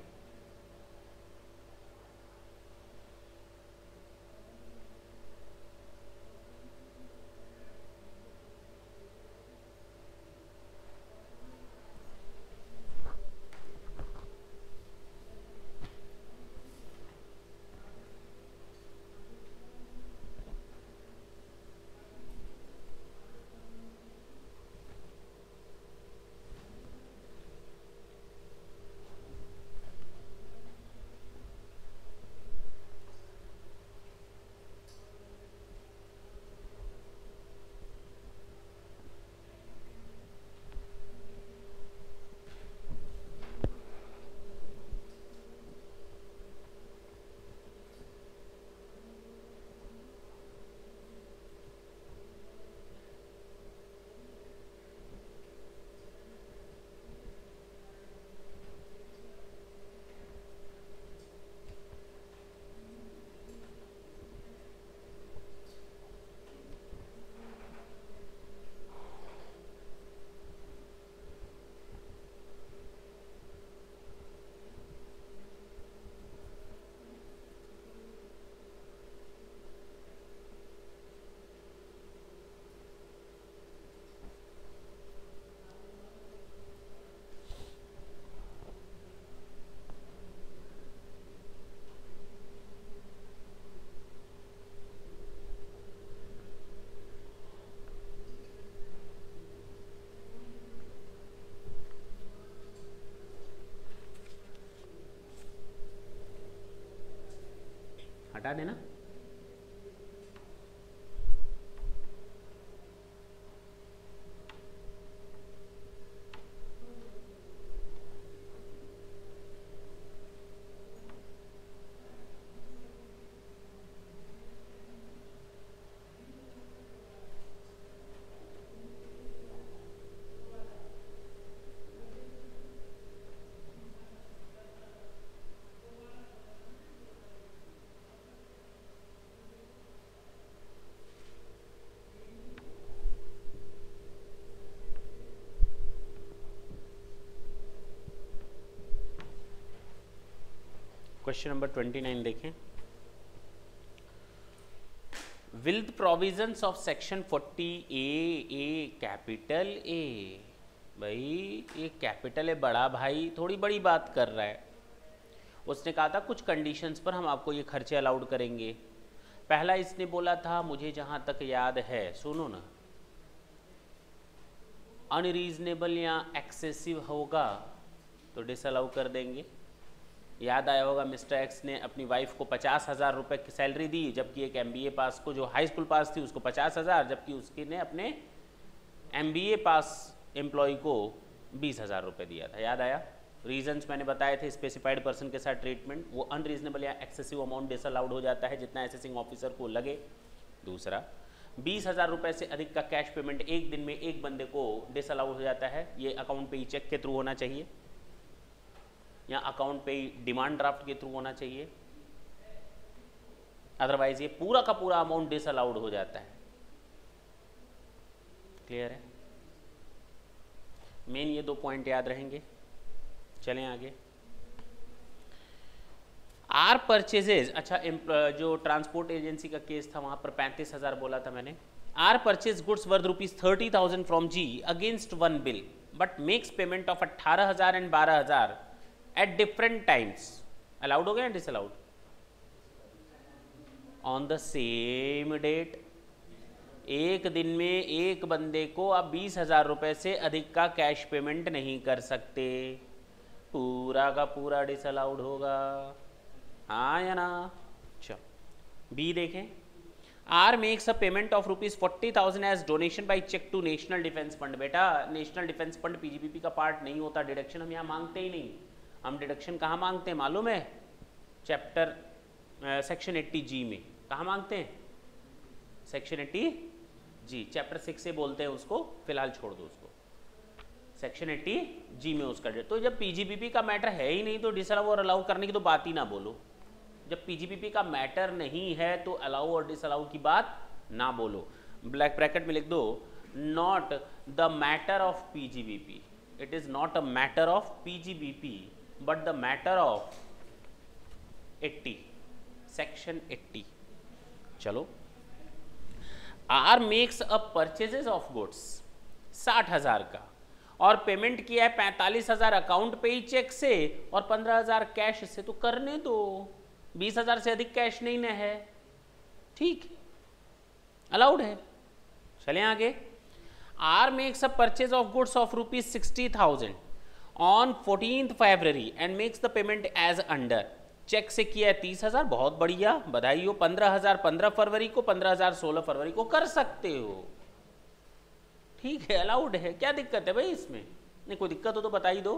हटा देना। क्वेश्चन नंबर 29 देखें। Will the provisions of section 40A capital A, भाई ये कैपिटल ए बड़ा भाई, थोड़ी बड़ी बात कर रहा है। उसने कहा था कुछ कंडीशंस पर हम आपको ये खर्चे अलाउड करेंगे। पहला इसने बोला था, मुझे जहां तक याद है, सुनो ना, अनरीजनेबल या एक्सेसिव होगा तो डिसअलाउ कर देंगे। याद आया होगा मिस्टर एक्स ने अपनी वाइफ को 50,000 रुपये की सैलरी दी, जबकि एक MBA पास को, जो हाई स्कूल पास थी, उसको 50,000, जबकि उसकी ने अपने MBA पास एम्प्लॉय को 20,000 रुपये दिया था। याद आया? रीजंस मैंने बताए थे, स्पेसिफाइड पर्सन के साथ ट्रीटमेंट, वो अनरीजनेबल या एक्सेसिव अमाउंट डिसअलाउड हो जाता है जितना असेसिंग ऑफिसर को लगे। दूसरा, 20,000 रुपये से अधिक का कैश पेमेंट एक दिन में एक बंदे को डिसअलाउड हो जाता है। ये अकाउंट पे ही चेक के थ्रू होना चाहिए या अकाउंट पे डिमांड ड्राफ्ट के थ्रू होना चाहिए, अदरवाइज ये पूरा का पूरा अमाउंट डिसअलाउड हो जाता है। क्लियर है? मेन ये 2 पॉइंट याद रहेंगे। चलें आगे। आर परचेजेज, अच्छा जो ट्रांसपोर्ट एजेंसी का केस था वहां पर 35,000 बोला था मैंने। R purchase goods worth ₹30,000 from G against one bill but makes payment of 18,000 and 12,000 at different times, allowed हो गया या disallowed? on the same date, एक दिन में एक बंदे को आप 20,000 रुपए से अधिक का कैश पेमेंट नहीं कर सकते, पूरा का पूरा डिसअलाउड होगा। हाँ या ना? चलो बी देखें। R makes a payment of ₹40,000 as donation by cheque to national defence fund. बेटा नेशनल डिफेंस फंड PGBP का पार्ट नहीं होता, डिडक्शन हम यहाँ मांगते ही नहीं। हम डिडक्शन कहाँ मांगते हैं मालूम है? चैप्टर सेक्शन 80G में। कहाँ मांगते हैं? सेक्शन 80G, चैप्टर 6 से बोलते हैं उसको, फिलहाल छोड़ दो उसको। सेक्शन 80G में उसका तो जब PGBP का मैटर है ही नहीं तो डिसअलाउ और अलाउ करने की तो बात ही ना बोलो। जब PGBP का मैटर नहीं है तो अलाउ और डिसअलाउ की बात ना बोलो। ब्लैक ब्रैकेट में लिख दो, not the matter of PGBP, it is not a matter of PGBP but the matter of 80, section 80। चलो, R makes a purchases of goods 60,000 का और पेमेंट किया है 45,000 अकाउंट पे ही चेक से और 15,000 कैश से, तो करने दो, 20,000 से अधिक कैश नहीं ना है, ठीक, अलाउड है। चलें आगे। R makes a purchase of goods of ₹60,000 on 14th February and makes the payment as under. Cheque से किया है 30,000, बहुत बढ़िया, बधाई हो। 15,000 15 फरवरी को, 15,000 16 फरवरी को कर सकते हो, ठीक है, अलाउड है। क्या दिक्कत है भाई इसमें? नहीं, कोई दिक्कत हो तो बता ही दो,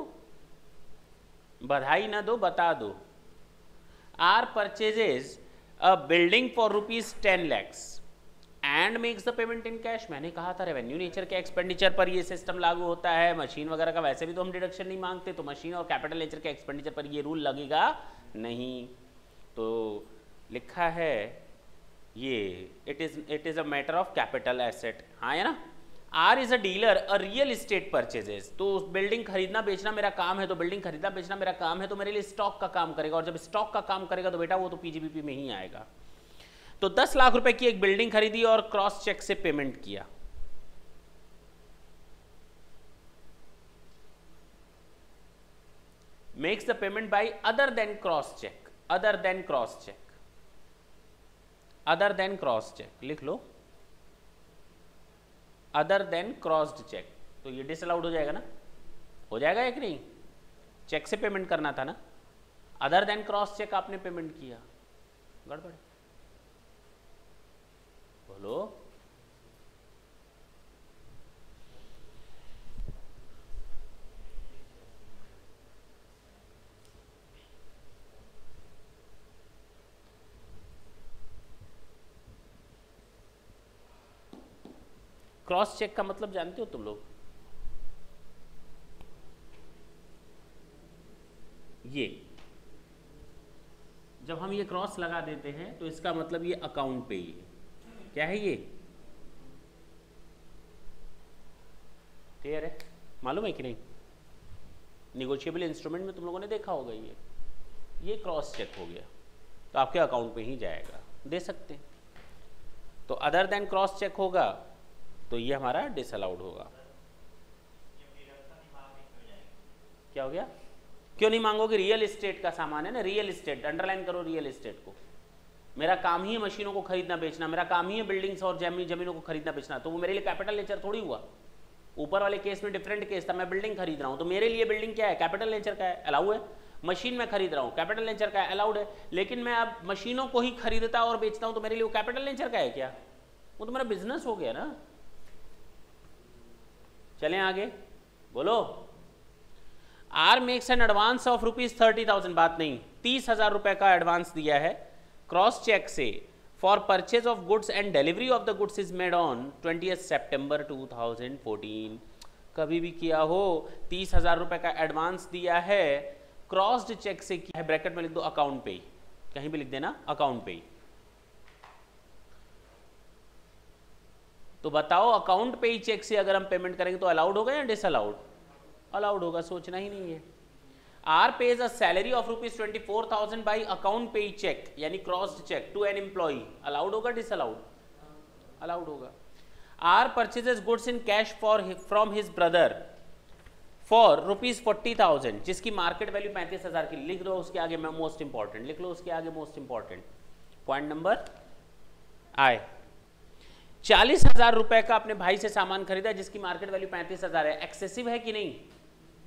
बधाई ना दो, बता दो। R purchases a building for ₹10 lakhs and makes the payment in cash. मैंने कहा था रेवेन्यू नेचर के एक्सपेंडिचर पर ये सिस्टम लागू होता है, मशीन वगैरह का वैसे भी तो हम डिडक्शन नहीं मांगते, तो मशीन और कैपिटल नेचर के एक्सपेंडिचर पर ये रूल लगेगा नहीं। तो लिखा है ये it is a matter of capital asset, हाँ है ना। R is a dealer a real estate purchases, तो बिल्डिंग खरीदना बेचना मेरा काम है, तो बिल्डिंग खरीदना बेचना मेरा काम है, तो मेरे लिए स्टॉक का काम करेगा, और जब स्टॉक का काम करेगा तो बेटा वो तो PGBP में ही आएगा। तो 10 लाख रुपए की एक बिल्डिंग खरीदी और क्रॉस चेक से पेमेंट किया, makes the payment by other than cross cheque, other than cross cheque, other than cross cheque लिख लो, अदर देन क्रॉस्ड चेक, तो ये डिसअलाउड हो जाएगा ना, हो जाएगा या कि नहीं? चेक से पेमेंट करना था ना, अदर देन क्रॉस चेक आपने पेमेंट किया, गड़बड़। बोलो। क्रॉस चेक का मतलब जानते हो तुम लोग? ये जब हम ये क्रॉस लगा देते हैं तो इसका मतलब ये अकाउंट पे ही है। क्या है ये? क्लियर है? मालूम है कि नहीं? निगोशिएबल इंस्ट्रूमेंट में तुम लोगों ने देखा होगा ये क्रॉस चेक हो गया तो आपके अकाउंट पे ही जाएगा, दे सकते हैं। तो अदर देन क्रॉस चेक होगा तो ये हमारा डिसअलाउड होगा। क्या हो गया? क्यों नहीं मांगोगे? रियल एस्टेट का सामान है ना, रियल एस्टेट, अंडरलाइन करो रियल एस्टेट को। मेरा काम ही है मशीनों को खरीदना बेचना, मेरा काम ही है बिल्डिंग्स और जमीनों को खरीदना बेचना, तो वो मेरे लिए कैपिटल नेचर थोड़ी हुआ। ऊपर वाले केस में डिफरेंट केस था, मैं बिल्डिंग खरीद रहा हूं तो मेरे लिए बिल्डिंग क्या है? कैपिटल नेचर का है, अलाउ है। मशीन में खरीद रहा हूं, कैपिटल नेचर का है, अलाउड है। लेकिन मैं अब मशीनों को ही खरीदता और बेचता हूं तो मेरे लिए वो कैपिटल नेचर का है क्या? वो तो मेरा बिजनेस हो गया ना। चलें आगे, बोलो। R makes an advance of ₹30,000, बात नहीं, 30,000 रुपए का एडवांस दिया है क्रॉस चेक से for purchase of goods and delivery of the goods is made on 20 सितंबर 2014। कभी भी किया हो, 30,000 रुपए का एडवांस दिया है, क्रॉस्ड चेक से किया है, ब्रैकेट में लिख दो अकाउंट पे ही, कहीं भी लिख देना अकाउंट पे ही। तो बताओ अकाउंट पे ही चेक से अगर हम पेमेंट करेंगे तो अलाउड होगा या डिसअलाउड? अलाउड होगा, सोचना ही नहीं है। R pays a salary of ₹24,000 by account pay cheque यानी crossed cheque to an employee, allowed होगा डिसअलाउड? अलाउड होगा। R purchases goods in cash from his brother for ₹40,000 जिसकी मार्केट वैल्यू 35,000 की, लिख दो उसके आगे मोस्ट इंपॉर्टेंट, लिख लो उसके आगे मोस्ट इंपॉर्टेंट पॉइंट नंबर आए। 40,000 रुपए का अपने भाई से सामान खरीदा जिसकी मार्केट वैल्यू 35,000 है, एक्सेसिव है कि नहीं?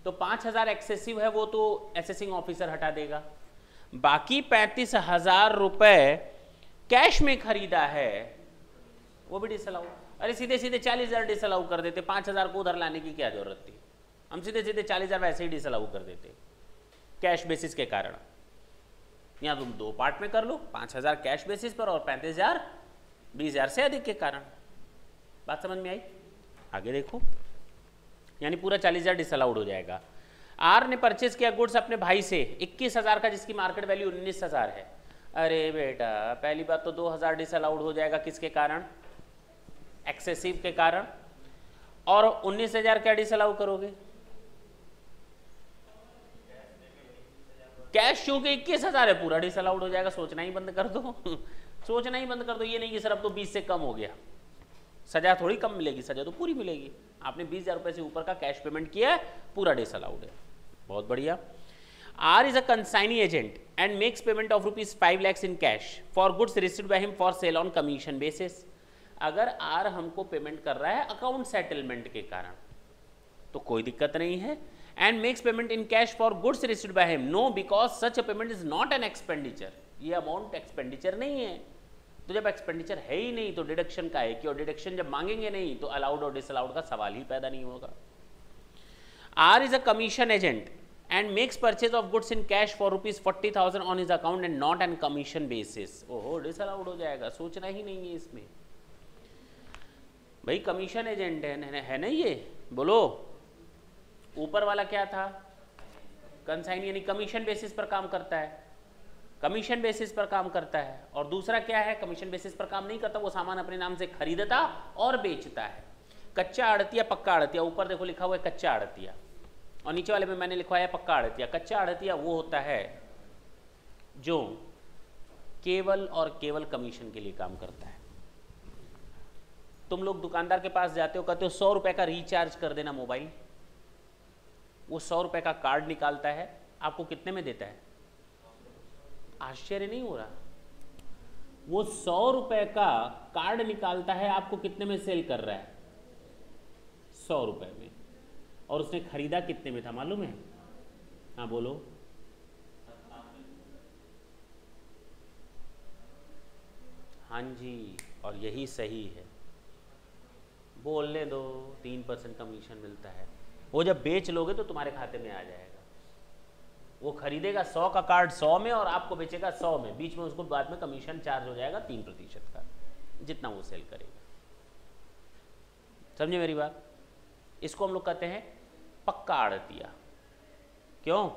तो 5,000 एक्सेसिव है, वो तो असेसिंग ऑफिसर हटा देगा। बाकी 35,000 रुपए कैश में खरीदा है, वो भी डिसअलाउ। अरे सीधे सीधे 40,000 डिसअलाउ कर देते, 5,000 को उधर लाने की क्या जरूरत थी? हम सीधे सीधे 40,000 वैसे ही डिसअलाउ कर देते कैश बेसिस के कारण। या तुम दो पार्ट में कर लो, 5,000 कैश बेसिस पर और 35,000 20,000 से अधिक के कारण। बात समझ में आई? आगे देखो, यानी पूरा 40,000 डिसअलाउड हो जाएगा। आर ने परचेज किया गुड्स अपने भाई से 21,000 का जिसकी मार्केट वैल्यू 19,000 है। अरे बेटा पहली बात तो 2,000 डिसअलाउड हो जाएगा, किसके कारण? एक्सेसिव के कारण। और 19,000 क्या डिसअलाउ करोगे? कैश क्योंकि 21,000 है, पूरा डिसअलाउड हो जाएगा। सोचना ही बंद कर दो सोचना ही बंद कर दो। ये नहीं कि सर अब तो 20 से कम हो गया, सजा थोड़ी कम मिलेगी, सजा तो पूरी मिलेगी। आपने 20,000 रुपए से ऊपर का कैश पेमेंट किया है, पूरा डिसअलाउड है। बहुत बढ़िया। R is a consignee agent and makes payment of ₹5 lakhs in cash for goods received by him for sale on commission basis. अगर आर हमको पेमेंट कर रहा है अकाउंट सेटलमेंट के कारण तो कोई दिक्कत नहीं है। And makes payment in cash for goods received by him, no because such a payment is not an expenditure. ये अमाउंट एक्सपेंडिचर नहीं है, तो जब एक्सपेंडिचर है ही नहीं तो डिडक्शन का है कि, और डिडक्शन जब मांगेंगे नहीं तो अलाउड और डिसअलाउड का सवाल ही पैदा नहीं होगा। R is a commission agent and makes purchase of goods in cash for ₹40,000 on his account and not an commission basis. ओहो, डिसअलाउड हो जाएगा, सोचना ही नहीं है इसमें। भाई कमीशन एजेंट है ना ये, बोलो। ऊपर वाला क्या था? कंसाइन यानी कमीशन बेसिस पर काम करता है, कमीशन बेसिस पर काम करता है। और दूसरा क्या है? कमीशन बेसिस पर काम नहीं करता, वो सामान अपने नाम से खरीदता और बेचता है। कच्चा आड़तिया पक्का आड़तिया, ऊपर देखो लिखा हुआ है कच्चा आड़तिया और नीचे वाले में मैंने लिखवाया पक्का आड़तिया। कच्चा आड़तिया वो होता है जो केवल और केवल कमीशन के लिए काम करता है। तुम लोग दुकानदार के पास जाते हो, कहते हो 100 रुपए का रिचार्ज कर देना मोबाइल, वो 100 रुपए का कार्ड निकालता है, आपको कितने में देता है? आश्चर्य नहीं हो रहा? वो 100 रुपए का कार्ड निकालता है, आपको कितने में सेल कर रहा है? 100 रुपए में। और उसने खरीदा कितने में था मालूम है? हाँ बोलो। हाँ जी, और यही सही है, बोलने दो, 3% कमीशन मिलता है। वो जब बेच लोगे तो तुम्हारे खाते में आ जाएगा। वो खरीदेगा 100 का कार्ड 100 में और आपको बेचेगा 100 में, बीच में उसको बाद में कमीशन चार्ज हो जाएगा 3% का, जितना वो सेल करेगा। समझे मेरी बात? इसको हम लोग कहते हैं पक्का आड़तिया। क्यों?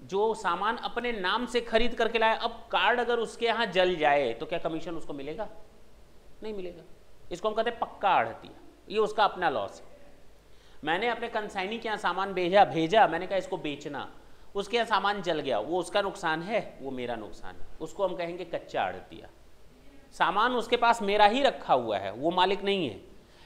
जो सामान अपने नाम से खरीद करके लाया, अब कार्ड अगर उसके यहाँ जल जाए तो क्या कमीशन उसको मिलेगा? नहीं मिलेगा। इसको हम कहते हैं पक्का आड़तिया, ये उसका अपना लॉस है। मैंने अपने कंसाइनी के यहाँ सामान भेजा, मैंने कहा इसको बेचना, उसके यहाँ सामान जल गया, वो उसका नुकसान है, वो मेरा नुकसान है, उसको हम कहेंगे कच्चा आड़तिया। सामान उसके पास मेरा ही रखा हुआ है, वो मालिक नहीं है,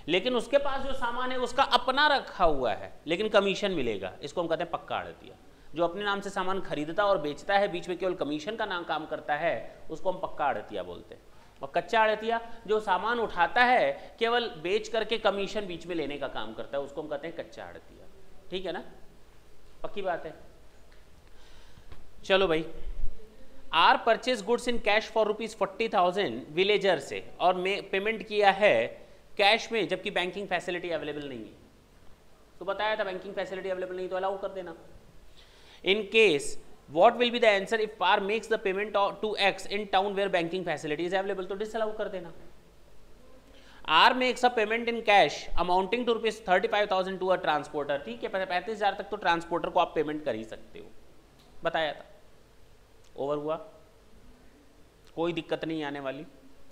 लेकिन उसके पास जो सामान है उसका अपना रखा हुआ है, लेकिन कमीशन मिलेगा, इसको हम कहते हैं पक्का आड़तिया। जो अपने नाम से सामान खरीदता और बेचता है, बीच में केवल कमीशन का नाम काम करता है, उसको हम पक्का आड़तिया बोलते हैं। और कच्चा आड़तिया जो सामान उठाता है केवल बेच करके कमीशन बीच में लेने का काम करता है, उसको हम कहते हैं कच्चा आड़तिया। ठीक है ना? पक्की बात है। चलो भाई, R purchase goods in cash for ₹40,000 villager से, और पेमेंट किया है कैश में, जबकि बैंकिंग फैसिलिटी अवेलेबल नहीं है। तो बताया था बैंकिंग फैसिलिटी अवेलेबल नहीं, तो अलाउ कर देना। In case what will be the answer if पार makes the payment to X in town where banking facility is available, तो डिसअलाउ कर देना। R makes a payment in cash amounting to ₹35,000 to a transporter. ठीक है, 35,000 तक तो transporter को आप पेमेंट कर ही सकते हो, बताया था। ओवर हुआ, कोई दिक्कत नहीं आने वाली,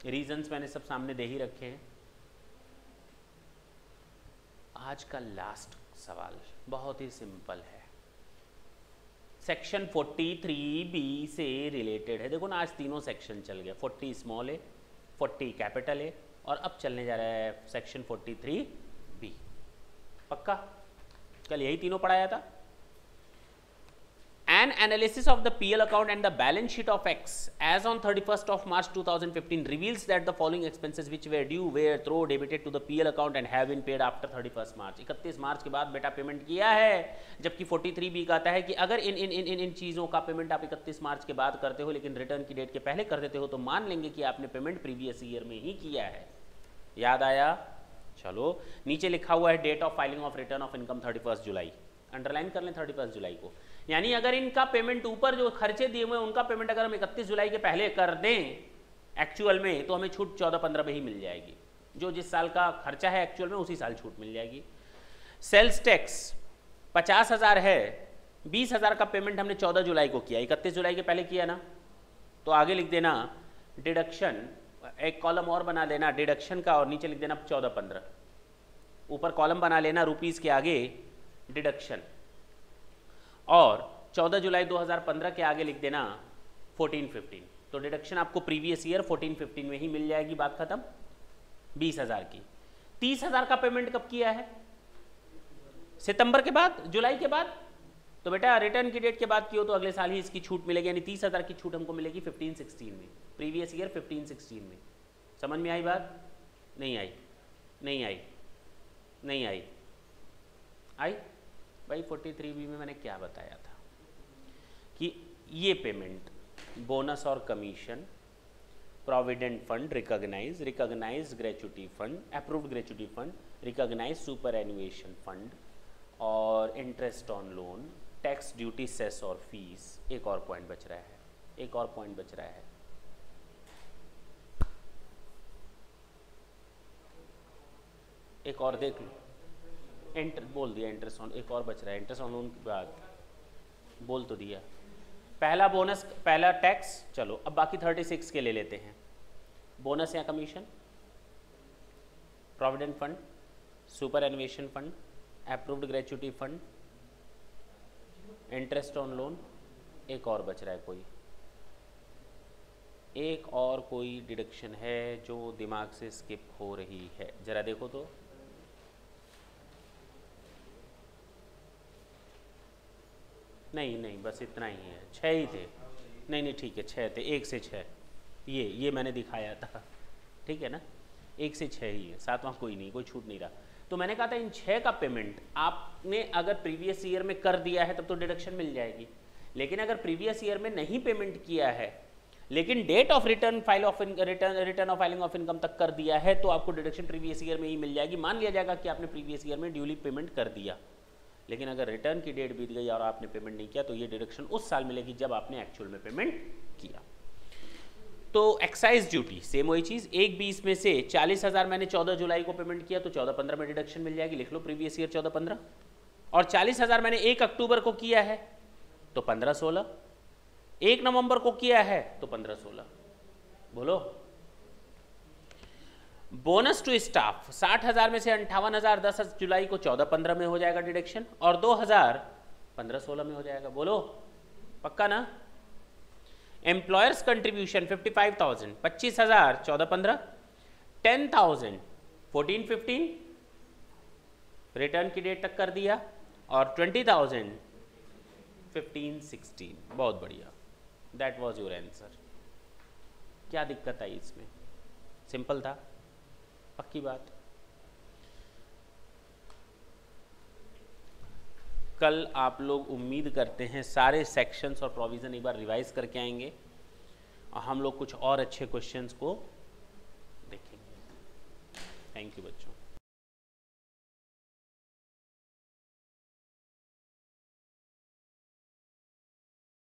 रीजंस मैंने सब सामने दे ही रखे हैं। आज का लास्ट सवाल बहुत ही सिंपल है, सेक्शन 43B से रिलेटेड है। देखो ना, आज तीनों सेक्शन चल गया, 40 स्मॉल ए, 40 कैपिटल ए, और अब चलने जा रहा है सेक्शन 43B। पक्का? कल यही तीनों पढ़ाया था। An analysis of the PL account and the balance sheet of X as on 31st of March 2015 reveals that the following expenses which were due were through debited to the PL account and have been paid after 31st March। 31 मार्च के बाद बेटा payment किया है, जबकि 43B कहता है कि अगर इन चीज़ों का पेमेंट आप 31 मार्च के बाद करते हो, लेकिन रिटर्न की डेट के पहले कर देते हो, तो मान लेंगे कि आपने पेमेंट प्रीवियस ईयर में ही किया है। याद आया? चलो, नीचे लिखा हुआ है date of filing of return of income 31 July, underline कर लें 31 जुलाई को। यानी अगर इनका पेमेंट ऊपर जो खर्चे दिए हुए उनका पेमेंट अगर हम 31 जुलाई के पहले कर दें एक्चुअल में, तो हमें छूट 14-15 में ही मिल जाएगी। जो जिस साल का खर्चा है एक्चुअल में, उसी साल छूट मिल जाएगी। सेल्स टैक्स 50,000 है, 20,000 का पेमेंट हमने 14 जुलाई को किया, 31 जुलाई के पहले किया ना, तो आगे लिख देना डिडक्शन, एक कॉलम और बना देना डिडक्शन का, और नीचे लिख देना 14-15, ऊपर कॉलम बना लेना रुपीस के आगे डिडक्शन, और 14 जुलाई 2015 के आगे लिख देना 14-15। तो डिडक्शन आपको प्रीवियस ईयर 14-15 में ही मिल जाएगी, बात खत्म। 20,000 की। 30,000 का पेमेंट कब किया है? सितंबर के बाद, जुलाई के बाद। तो बेटा रिटर्न की डेट के बाद की हो तो अगले साल ही इसकी छूट मिलेगी, यानी 30,000 की छूट हमको मिलेगी 15-16 में, प्रीवियस ईयर 15-16 में। समझ में आई बात? नहीं आई? नहीं आई? नहीं आई? आई भाई 43B में मैंने क्या बताया था कि ये पेमेंट बोनस और commission, provident fund, recognise gratuity fund, approved gratuity fund, recognise superannuation fund, और interest on loan, tax, duty, cess और फीस। एक और पॉइंट बच रहा है, एक और पॉइंट बच रहा है, एक और देख लो, बोल दिया इंटरेस्ट ऑन, एक और बच रहा है इंटरेस्ट ऑन लोन के बाद, बोल तो दिया। पहला बोनस, पहला टैक्स, चलो अब बाकी 36 के ले लेते हैं। बोनस या commission, provident fund, superannuation fund, approved gratuity fund, interest on loan, एक और बच रहा है कोई, एक और कोई डिडक्शन है जो दिमाग से स्किप हो रही है, जरा देखो तो। नहीं बस इतना ही है, 6 ही थे। नहीं ठीक है, 6 थे, 1 से 6, ये मैंने दिखाया था, ठीक है ना, 1 से 6 ही है, 7वां कोई नहीं, कोई छूट नहीं रहा। तो मैंने कहा था इन 6 का पेमेंट आपने अगर प्रीवियस ईयर में कर दिया है तब तो डिडक्शन मिल जाएगी, लेकिन अगर प्रीवियस ईयर में नहीं पेमेंट किया है लेकिन date of return file of return of filing of income तक कर दिया है तो आपको डिडक्शन प्रीवियस ईयर में ही मिल जाएगी। मान लिया जाएगा कि आपने प्रीवियस ईयर में ड्यूली पेमेंट कर दिया, लेकिन अगर रिटर्न की डेट बीत गई और आपने पेमेंट नहीं किया तो ये डिडक्शन उस साल मिलेगी जब आपने एक्चुअल में पेमेंट किया। तो एक्साइज ड्यूटी सेम वही चीज़, 1/20 में से 40,000 मैंने 14 जुलाई को पेमेंट किया तो 14/15 में डिडक्शन मिल जाएगी, लिख लो प्रीवियस ईयर 14/15। और 40,000 मैंने 1 अक्टूबर को किया है तो 15/16, 1 नवंबर को किया है तो 15/16। बोलो। बोनस टू स्टाफ 60,000 में से 58,000 10 जुलाई को 14/15 में हो जाएगा डिडक्शन, और 2,000 15/16 में हो जाएगा। बोलो पक्का ना। एम्प्लॉयर्स कंट्रीब्यूशन 55,000 25,000 14/15, 10,000 14/15 रिटर्न की डेट तक कर दिया, और 20,000 15/16। बहुत बढ़िया, दैट वाज योर आंसर। क्या दिक्कत आई इसमें? सिंपल था, पक्की बात। कल आप लोग उम्मीद करते हैं सारे सेक्शंस और प्रोविज़न एक बार रिवाइज करके आएंगे और हम लोग कुछ और अच्छे क्वेश्चंस को देखेंगे। थैंक यू बच्चों।